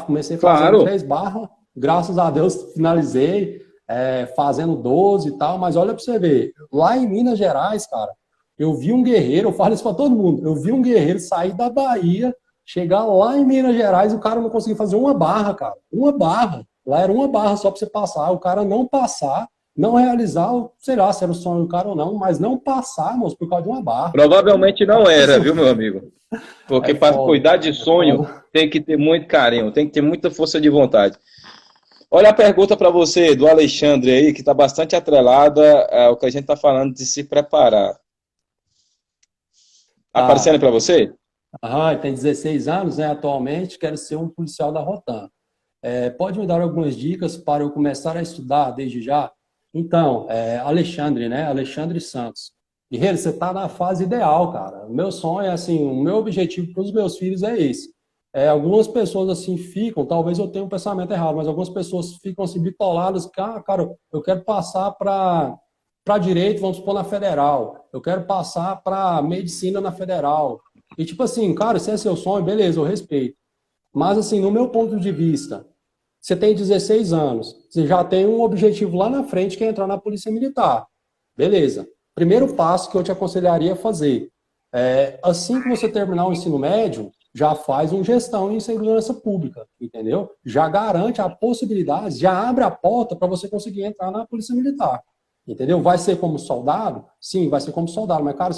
comecei fazendo claro. 3 barras, graças a Deus finalizei, fazendo 12 e tal, mas olha para você ver, lá em Minas Gerais, cara, eu vi um guerreiro, eu falo isso para todo mundo, eu vi um guerreiro sair da Bahia, chegar lá em Minas Gerais, o cara não conseguia fazer uma barra, cara, uma barra. Lá era uma barra só para você passar, o cara não passar, não realizar, sei lá se era o sonho do cara ou não, mas não passar, moço, por causa de uma barra. Provavelmente não era, Assim, viu, meu amigo? é Porque para foda, cuidar cara, de é sonho foda. tem que ter muito carinho, tem que ter muita força de vontade. Olha a pergunta para você, do Alexandre aí, que está bastante atrelada ao que a gente está falando de se preparar. Aparecendo Tá, para você? aham, tem 16 anos, né, atualmente, quero ser um policial da Rotam. Pode me dar algumas dicas para eu começar a estudar desde já? Então, Alexandre, né? Alexandre Santos. Guerreiro, você está na fase ideal, cara. O meu sonho é assim, o meu objetivo para os meus filhos é esse. Algumas pessoas assim ficam, talvez eu tenha um pensamento errado, mas algumas pessoas ficam assim bitoladas, que, cara, eu quero passar para direito, vamos supor, na federal. Eu quero passar para medicina na federal. E tipo assim, cara, se é seu sonho, beleza, eu respeito. Mas assim, no meu ponto de vista, você tem 16 anos, você já tem um objetivo lá na frente que é entrar na Polícia Militar. Beleza. Primeiro passo que eu te aconselharia a fazer. Assim que você terminar o ensino médio, já faz uma gestão em segurança pública, entendeu? Já garante a possibilidade, já abre a porta para você conseguir entrar na Polícia Militar. Entendeu? Vai ser como soldado? Sim, vai ser como soldado, mas, cara,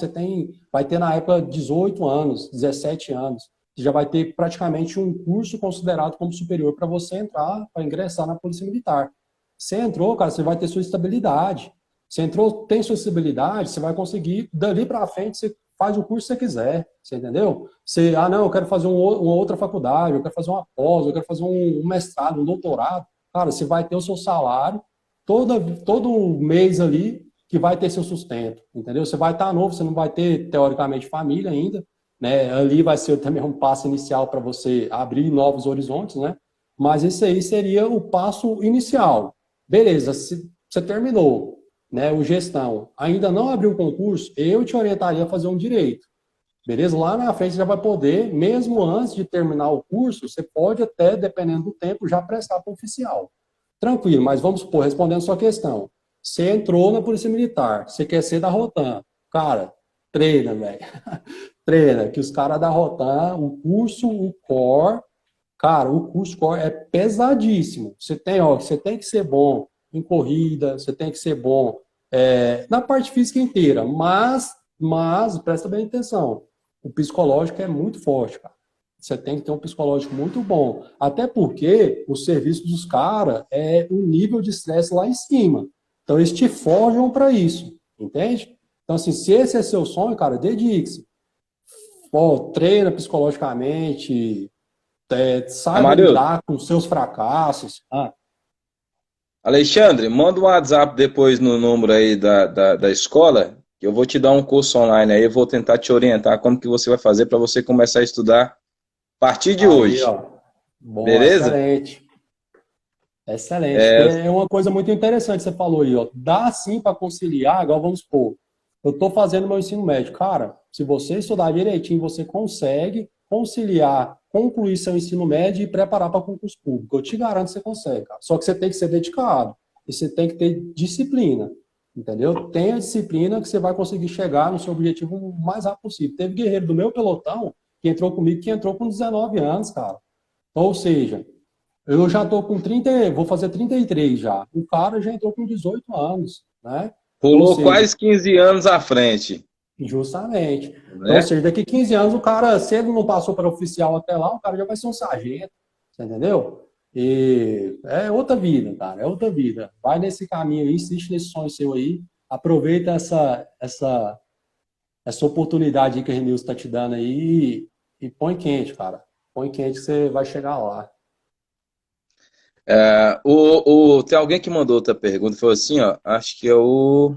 vai ter na época 18 anos, 17 anos. Você já vai ter praticamente um curso considerado como superior para você entrar, para ingressar na Polícia Militar. Você entrou, cara, você vai ter sua estabilidade. Você entrou, tem sua estabilidade, você vai conseguir, dali para frente, você faz o curso que você quiser, você entendeu? Você, não, eu quero fazer uma outra faculdade, eu quero fazer uma pós, eu quero fazer um mestrado, um doutorado. Cara, você vai ter o seu salário, todo mês ali, que vai ter seu sustento, entendeu? Você vai estar novo, você não vai ter, teoricamente, família ainda, né? Ali vai ser também um passo inicial para você abrir novos horizontes, né? Mas esse aí seria o passo inicial. Beleza, se você terminou, né, o gestão, ainda não abriu o concurso, eu te orientaria a fazer um direito. Beleza? Lá na frente você já vai poder, mesmo antes de terminar o curso, você pode até, dependendo do tempo, já prestar para o oficial. Tranquilo, mas vamos supor, respondendo a sua questão. Você entrou na Polícia Militar, você quer ser da Rotam. Cara, treina, velho. Treina, que os caras da Rotam, o curso, o core, cara, o curso core é pesadíssimo. Você tem que ser bom em corrida, você tem que ser bom na parte física inteira, mas presta bem atenção, o psicológico é muito forte, cara. Você tem que ter um psicológico muito bom. Até porque o serviço dos caras é um nível de estresse lá em cima. Então, eles te forjam para isso, entende? Então, assim, se esse é seu sonho, cara, dedique-se. Treina psicologicamente, saiba Amarildo, lidar com seus fracassos. Alexandre, manda um WhatsApp depois no número aí da escola, que eu vou te dar um curso online aí, eu vou tentar te orientar como que você vai fazer para você começar a estudar a partir de Aí, hoje. ó. Bom, Beleza? excelente. Excelente, porque É, é uma coisa muito interessante que você falou aí, ó. Dá sim para conciliar, igual vamos supor, eu estou fazendo meu ensino médio. Cara, se você estudar direitinho, você consegue conciliar, concluir seu ensino médio e preparar para concurso público. Eu te garanto que você consegue, cara. Só que você tem que ser dedicado e você tem que ter disciplina. entendeu? Tenha disciplina que você vai conseguir chegar no seu objetivo o mais rápido possível. Teve guerreiro do meu pelotão que entrou comigo, que entrou com 19 anos, cara. Ou seja, eu já tô com 30, vou fazer 33 já. O cara já entrou com 18 anos, né? Ou Pulou seja, quase 15 anos à frente, justamente. Então, ou né? seja, daqui 15 anos o cara, se ele não passou para oficial até lá, o cara já vai ser um sargento, você entendeu? E é outra vida, cara, é outra vida. Vai nesse caminho aí, insiste nesse sonho seu aí, aproveita essa oportunidade aí que a Renews está te dando aí e põe quente, cara. Põe quente que você vai chegar lá. Tem alguém que mandou outra pergunta, falou assim, ó, acho que é o...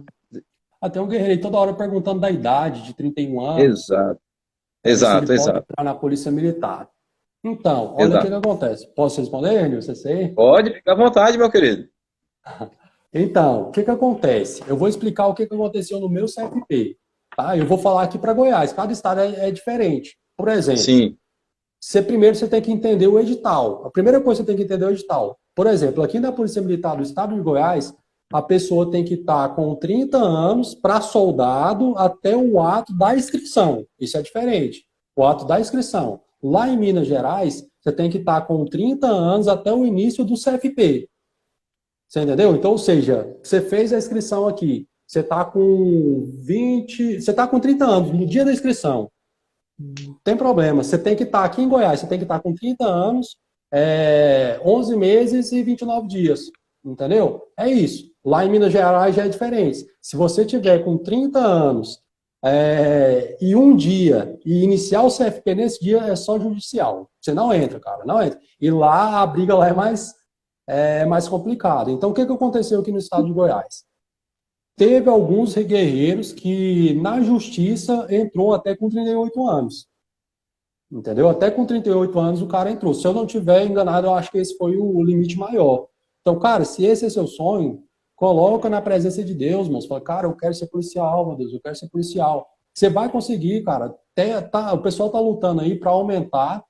Até um guerreiro aí toda hora perguntando da idade de 31 anos, Exato, para ver se ele exato, pode exato, entrar na Polícia Militar. Então, olha o que exato. que acontece. Posso responder, Enio? CC? Pode ficar à vontade, meu querido. Então, o que que acontece? Eu vou explicar o que que aconteceu no meu CFP, tá? Eu vou falar aqui para Goiás. Cada estado é diferente. Por exemplo, Sim, primeiro você tem que entender o edital. A primeira coisa que você tem que entender é o edital. Por exemplo, aqui na Polícia Militar do Estado de Goiás, a pessoa tem que estar com 30 anos para soldado até o ato da inscrição. Isso é diferente. O ato da inscrição. Lá em Minas Gerais, você tem que estar com 30 anos até o início do CFP. Você entendeu? Então, ou seja, você fez a inscrição aqui, você está com 20, você está com 30 anos no dia da inscrição. Tem problema. Você tem que estar aqui em Goiás, você tem que estar com 30 anos, 11 meses e 29 dias. Entendeu? É isso. Lá em Minas Gerais já é diferente. Se você tiver com 30 anos e um dia e iniciar o CFP nesse dia, é só judicial. Você não entra, cara, não entra. E lá a briga lá é mais complicada. Então, o que aconteceu aqui no estado de Goiás? Teve alguns guerreiros que, na justiça, entrou até com 38 anos. Entendeu? Até com 38 anos o cara entrou. Se eu não tiver enganado, eu acho que esse foi o limite maior. Então, cara, se esse é seu sonho, coloca na presença de Deus, mano. Você fala, cara, eu quero ser policial, meu Deus, eu quero ser policial. Você vai conseguir, cara. O pessoal tá lutando aí para aumentar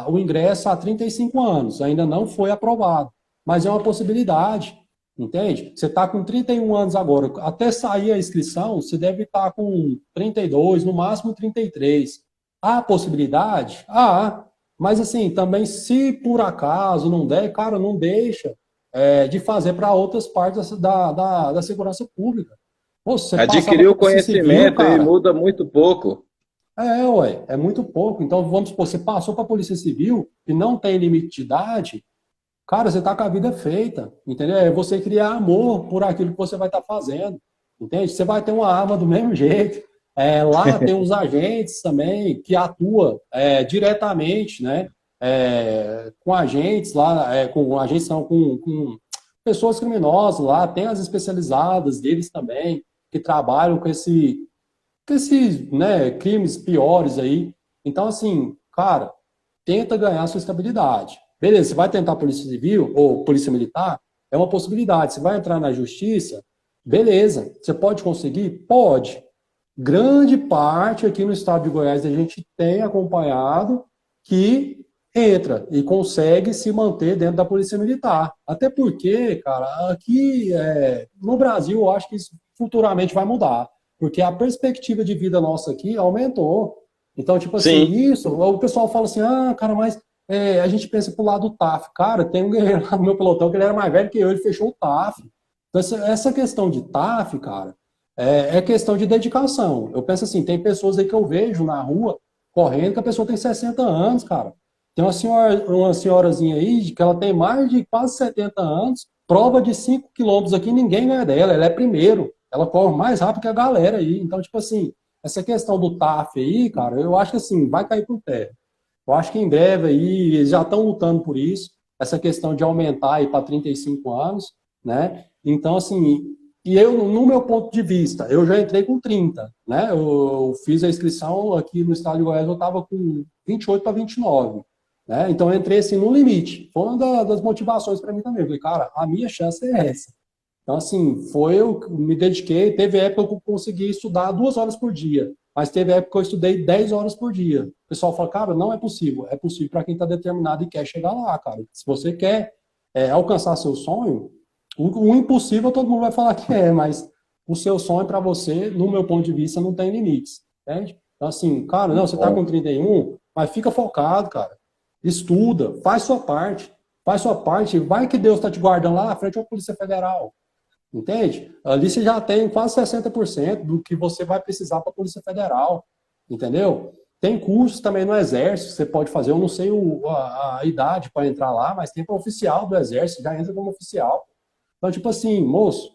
o ingresso a 35 anos. Ainda não foi aprovado. Mas é uma possibilidade, entende? Você está com 31 anos agora. Até sair a inscrição, você deve estar com 32, no máximo 33. Há possibilidade? Mas assim, também se por acaso não der, cara, não deixa de fazer para outras partes da segurança pública. Pô, se você passar para adquiriu a Polícia Civil, conhecimento e cara, muda muito pouco. ué, é muito pouco. Então, vamos supor, você passou para a Polícia Civil e não tem limite de idade, cara, você tá com a vida feita, entendeu? É você criar amor por aquilo que você vai estar fazendo, entende? Você vai ter uma arma do mesmo jeito. Lá tem os agentes também que atuam diretamente, né? Com agentes lá, com agentes não, com pessoas criminosas lá, tem as especializadas deles também, que trabalham com esses, né, crimes piores aí. Então, assim, cara, tenta ganhar sua estabilidade. Beleza, você vai tentar Polícia Civil ou Polícia Militar, é uma possibilidade. Você vai entrar na Justiça, beleza. Você pode conseguir? Pode. Grande parte aqui no estado de Goiás a gente tem acompanhado que entra e consegue se manter dentro da Polícia Militar. Até porque, cara, aqui no Brasil eu acho que isso futuramente vai mudar. Porque a perspectiva de vida nossa aqui aumentou. Então, tipo assim, Sim, isso, o pessoal fala assim, cara, mas a gente pensa pro lado do TAF. Cara, tem um guerreiro lá no meu pelotão que ele era mais velho que eu, ele fechou o TAF. Então, essa questão de TAF, cara, é questão de dedicação. Eu penso assim, tem pessoas aí que eu vejo na rua correndo que a pessoa tem 60 anos, cara. Tem uma senhorazinha aí que ela tem mais de quase 70 anos, prova de 5 quilômetros aqui, ninguém ganha dela, ela é primeiro. Ela corre mais rápido que a galera aí. Então, tipo assim, essa questão do TAF aí, cara, eu acho que assim, vai cair por terra. Eu acho que em breve aí, eles já estão lutando por isso, essa questão de aumentar aí para 35 anos, né? Então, assim, e eu, no meu ponto de vista, eu já entrei com 30, né? Eu fiz a inscrição aqui no estado de Goiás, eu estava com 28 para 29, né? Então, eu entrei assim no limite. Foi uma das motivações para mim também. Eu falei, cara, a minha chance é essa. Então, assim, eu me dediquei. Teve época que eu consegui estudar 2 horas por dia, mas teve época que eu estudei 10 horas por dia. O pessoal fala, cara, não é possível. É possível para quem está determinado e quer chegar lá, cara. Se você quer alcançar seu sonho, o impossível todo mundo vai falar que mas o seu sonho para você, no meu ponto de vista, não tem limites, entende? Então, assim, cara, não, você tá com 31, mas fica focado, cara. Estuda, faz sua parte, vai que Deus tá te guardando lá na frente da Polícia Federal, entende? Ali você já tem quase 60% do que você vai precisar para a Polícia Federal, entendeu? Tem cursos também no Exército, você pode fazer, eu não sei a idade para entrar lá, mas tem para oficial do Exército, já entra como oficial. Então, tipo assim, moço,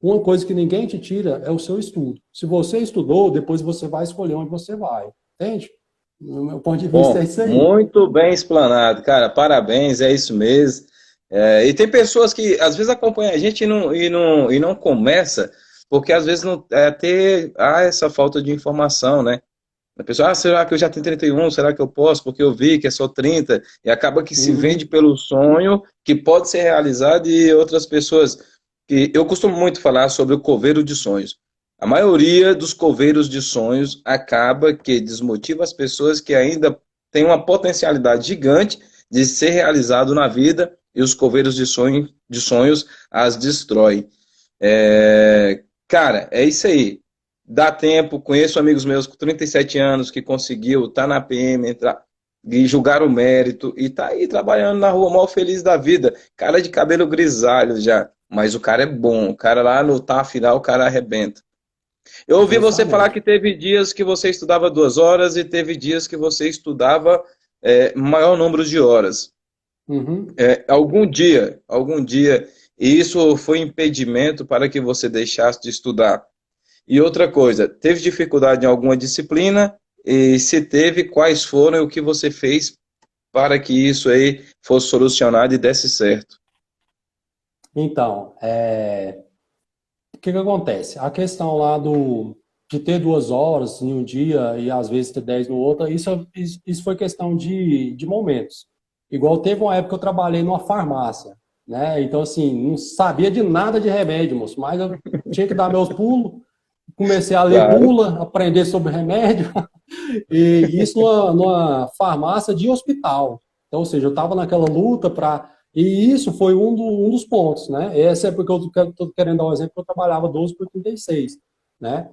uma coisa que ninguém te tira é o seu estudo. Se você estudou, depois você vai escolher onde você vai, entende? No meu ponto de vista é Bom, isso aí. muito bem explanado, cara. Parabéns, é isso mesmo. E tem pessoas que às vezes acompanham a gente e não começa, porque às vezes não há essa falta de informação, né? A pessoa, será que eu já tenho 31? Será que eu posso? Porque eu vi que é só 30. E acaba que se vende Uhum, pelo sonho que pode ser realizado e outras pessoas. Que eu costumo muito falar sobre o coveiro de sonhos. A maioria dos coveiros de sonhos acaba que desmotiva as pessoas que ainda têm uma potencialidade gigante de ser realizado na vida e os coveiros de sonhos as destroem. Cara, é isso aí. Dá tempo, conheço amigos meus com 37 anos que conseguiu estar na PM, entrar e julgar o mérito e tá aí trabalhando na rua, mal feliz da vida. Cara de cabelo grisalho já, mas o cara é bom. O cara lá no tá final, o cara arrebenta. Eu ouvi você falar justamente. que teve dias que você estudava 2 horas e teve dias que você estudava maior número de horas. Uhum. Algum dia, e isso foi impedimento para que você deixasse de estudar. E outra coisa, teve dificuldade em alguma disciplina? E se teve, quais foram e o que você fez para que isso aí fosse solucionado e desse certo? Então, o que que acontece? A questão lá de ter 2 horas em um dia e às vezes ter 10 no outro, isso foi questão de momentos. Igual teve uma época que eu trabalhei numa farmácia, né? Então, assim, não sabia de nada de remédio, moço, mas eu tinha que dar meus pulos, comecei a ler Claro, bula, aprender sobre remédio, e isso numa farmácia de hospital. Então, ou seja, eu estava naquela luta para. E isso foi um dos pontos, né? Essa é porque eu estou querendo dar um exemplo, que eu trabalhava 12 por 36, né?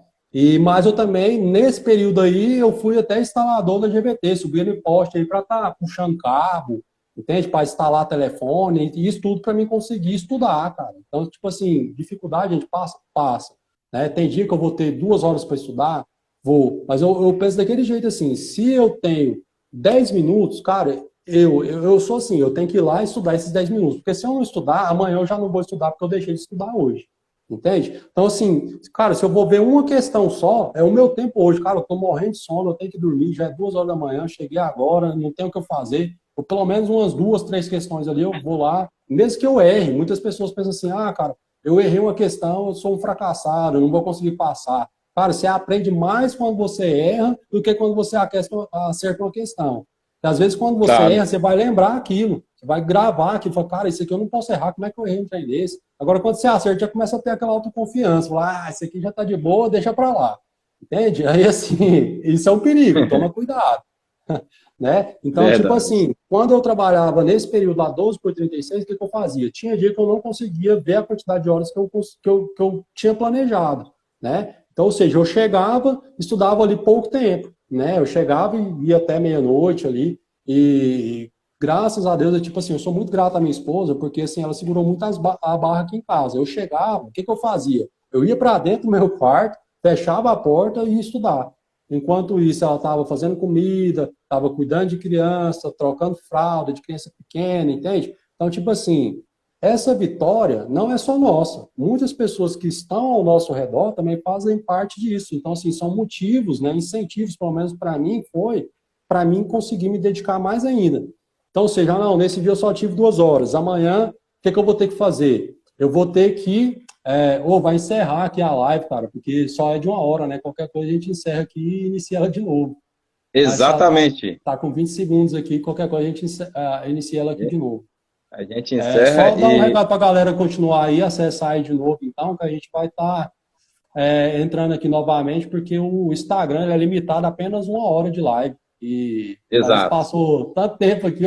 Mas eu também, nesse período aí, eu fui até instalador da GVT, subi no poste aí para estar puxando cabo, entende? Para instalar telefone, e isso tudo para mim conseguir estudar, cara. Então, tipo assim, dificuldade a gente passa, né? Tem dia que eu vou ter 2 horas para estudar, vou. Mas eu penso daquele jeito assim, se eu tenho 10 minutos, cara, eu sou assim, eu tenho que ir lá estudar esses 10 minutos. Porque se eu não estudar, amanhã eu já não vou estudar porque eu deixei de estudar hoje. Entende? Então, assim, cara, se eu vou ver uma questão só, é o meu tempo hoje. Cara, eu tô morrendo de sono, eu tenho que dormir, já é 2 horas da manhã, cheguei agora, não tenho o que eu fazer. Ou pelo menos umas 2, 3 questões ali, eu vou lá, mesmo que eu erre. Muitas pessoas pensam assim, ah, cara, eu errei uma questão, eu sou um fracassado, eu não vou conseguir passar. Cara, você aprende mais quando você erra do que quando você acerta uma questão. Porque às vezes, quando você claro. erra, você vai lembrar aquilo, você vai gravar aquilo, fala, cara, isso aqui eu não posso errar, como é que eu errei um trem desse? Agora, quando você acerta, já começa a ter aquela autoconfiança, fala, ah, isso aqui já tá de boa, deixa pra lá. Entende? Aí, assim, isso é um perigo, toma cuidado. Né? Então, tipo Verdade. assim, quando eu trabalhava nesse período lá, 12 por 36, o que eu fazia? Tinha dia que eu não conseguia ver a quantidade de horas que eu tinha planejado, né? Então, ou seja, eu chegava, estudava ali pouco tempo, né? Eu chegava e ia até meia-noite ali, e graças a Deus, tipo assim, eu sou muito grato à minha esposa, porque assim, ela segurou muito a barra aqui em casa. Eu chegava, o que eu fazia? Eu ia para dentro do meu quarto, fechava a porta e ia estudar. Enquanto isso, ela estava fazendo comida, estava cuidando de criança, trocando fralda de criança pequena, entende? Então, tipo assim, essa vitória não é só nossa. Muitas pessoas que estão ao nosso redor também fazem parte disso. Então, assim, são motivos, né, incentivos, pelo menos para mim, foi para mim conseguir me dedicar mais ainda. Então, ou seja, não, nesse dia eu só tive 2 horas. Amanhã, o que eu vou ter que fazer? Eu vou ter que ou vai encerrar aqui a live, cara, porque só é de 1 hora, né? Qualquer coisa a gente encerra aqui e inicia ela de novo. Acho que ela Exatamente. tá com 20 segundos aqui, qualquer coisa a gente inicia ela aqui de novo. A gente Só encerra dar um e recado para a galera continuar aí, acessar aí de novo, então, que a gente vai estar entrando aqui novamente, porque o Instagram ele é limitado a apenas 1 hora de live. E parece que exato. passou tanto tempo aqui,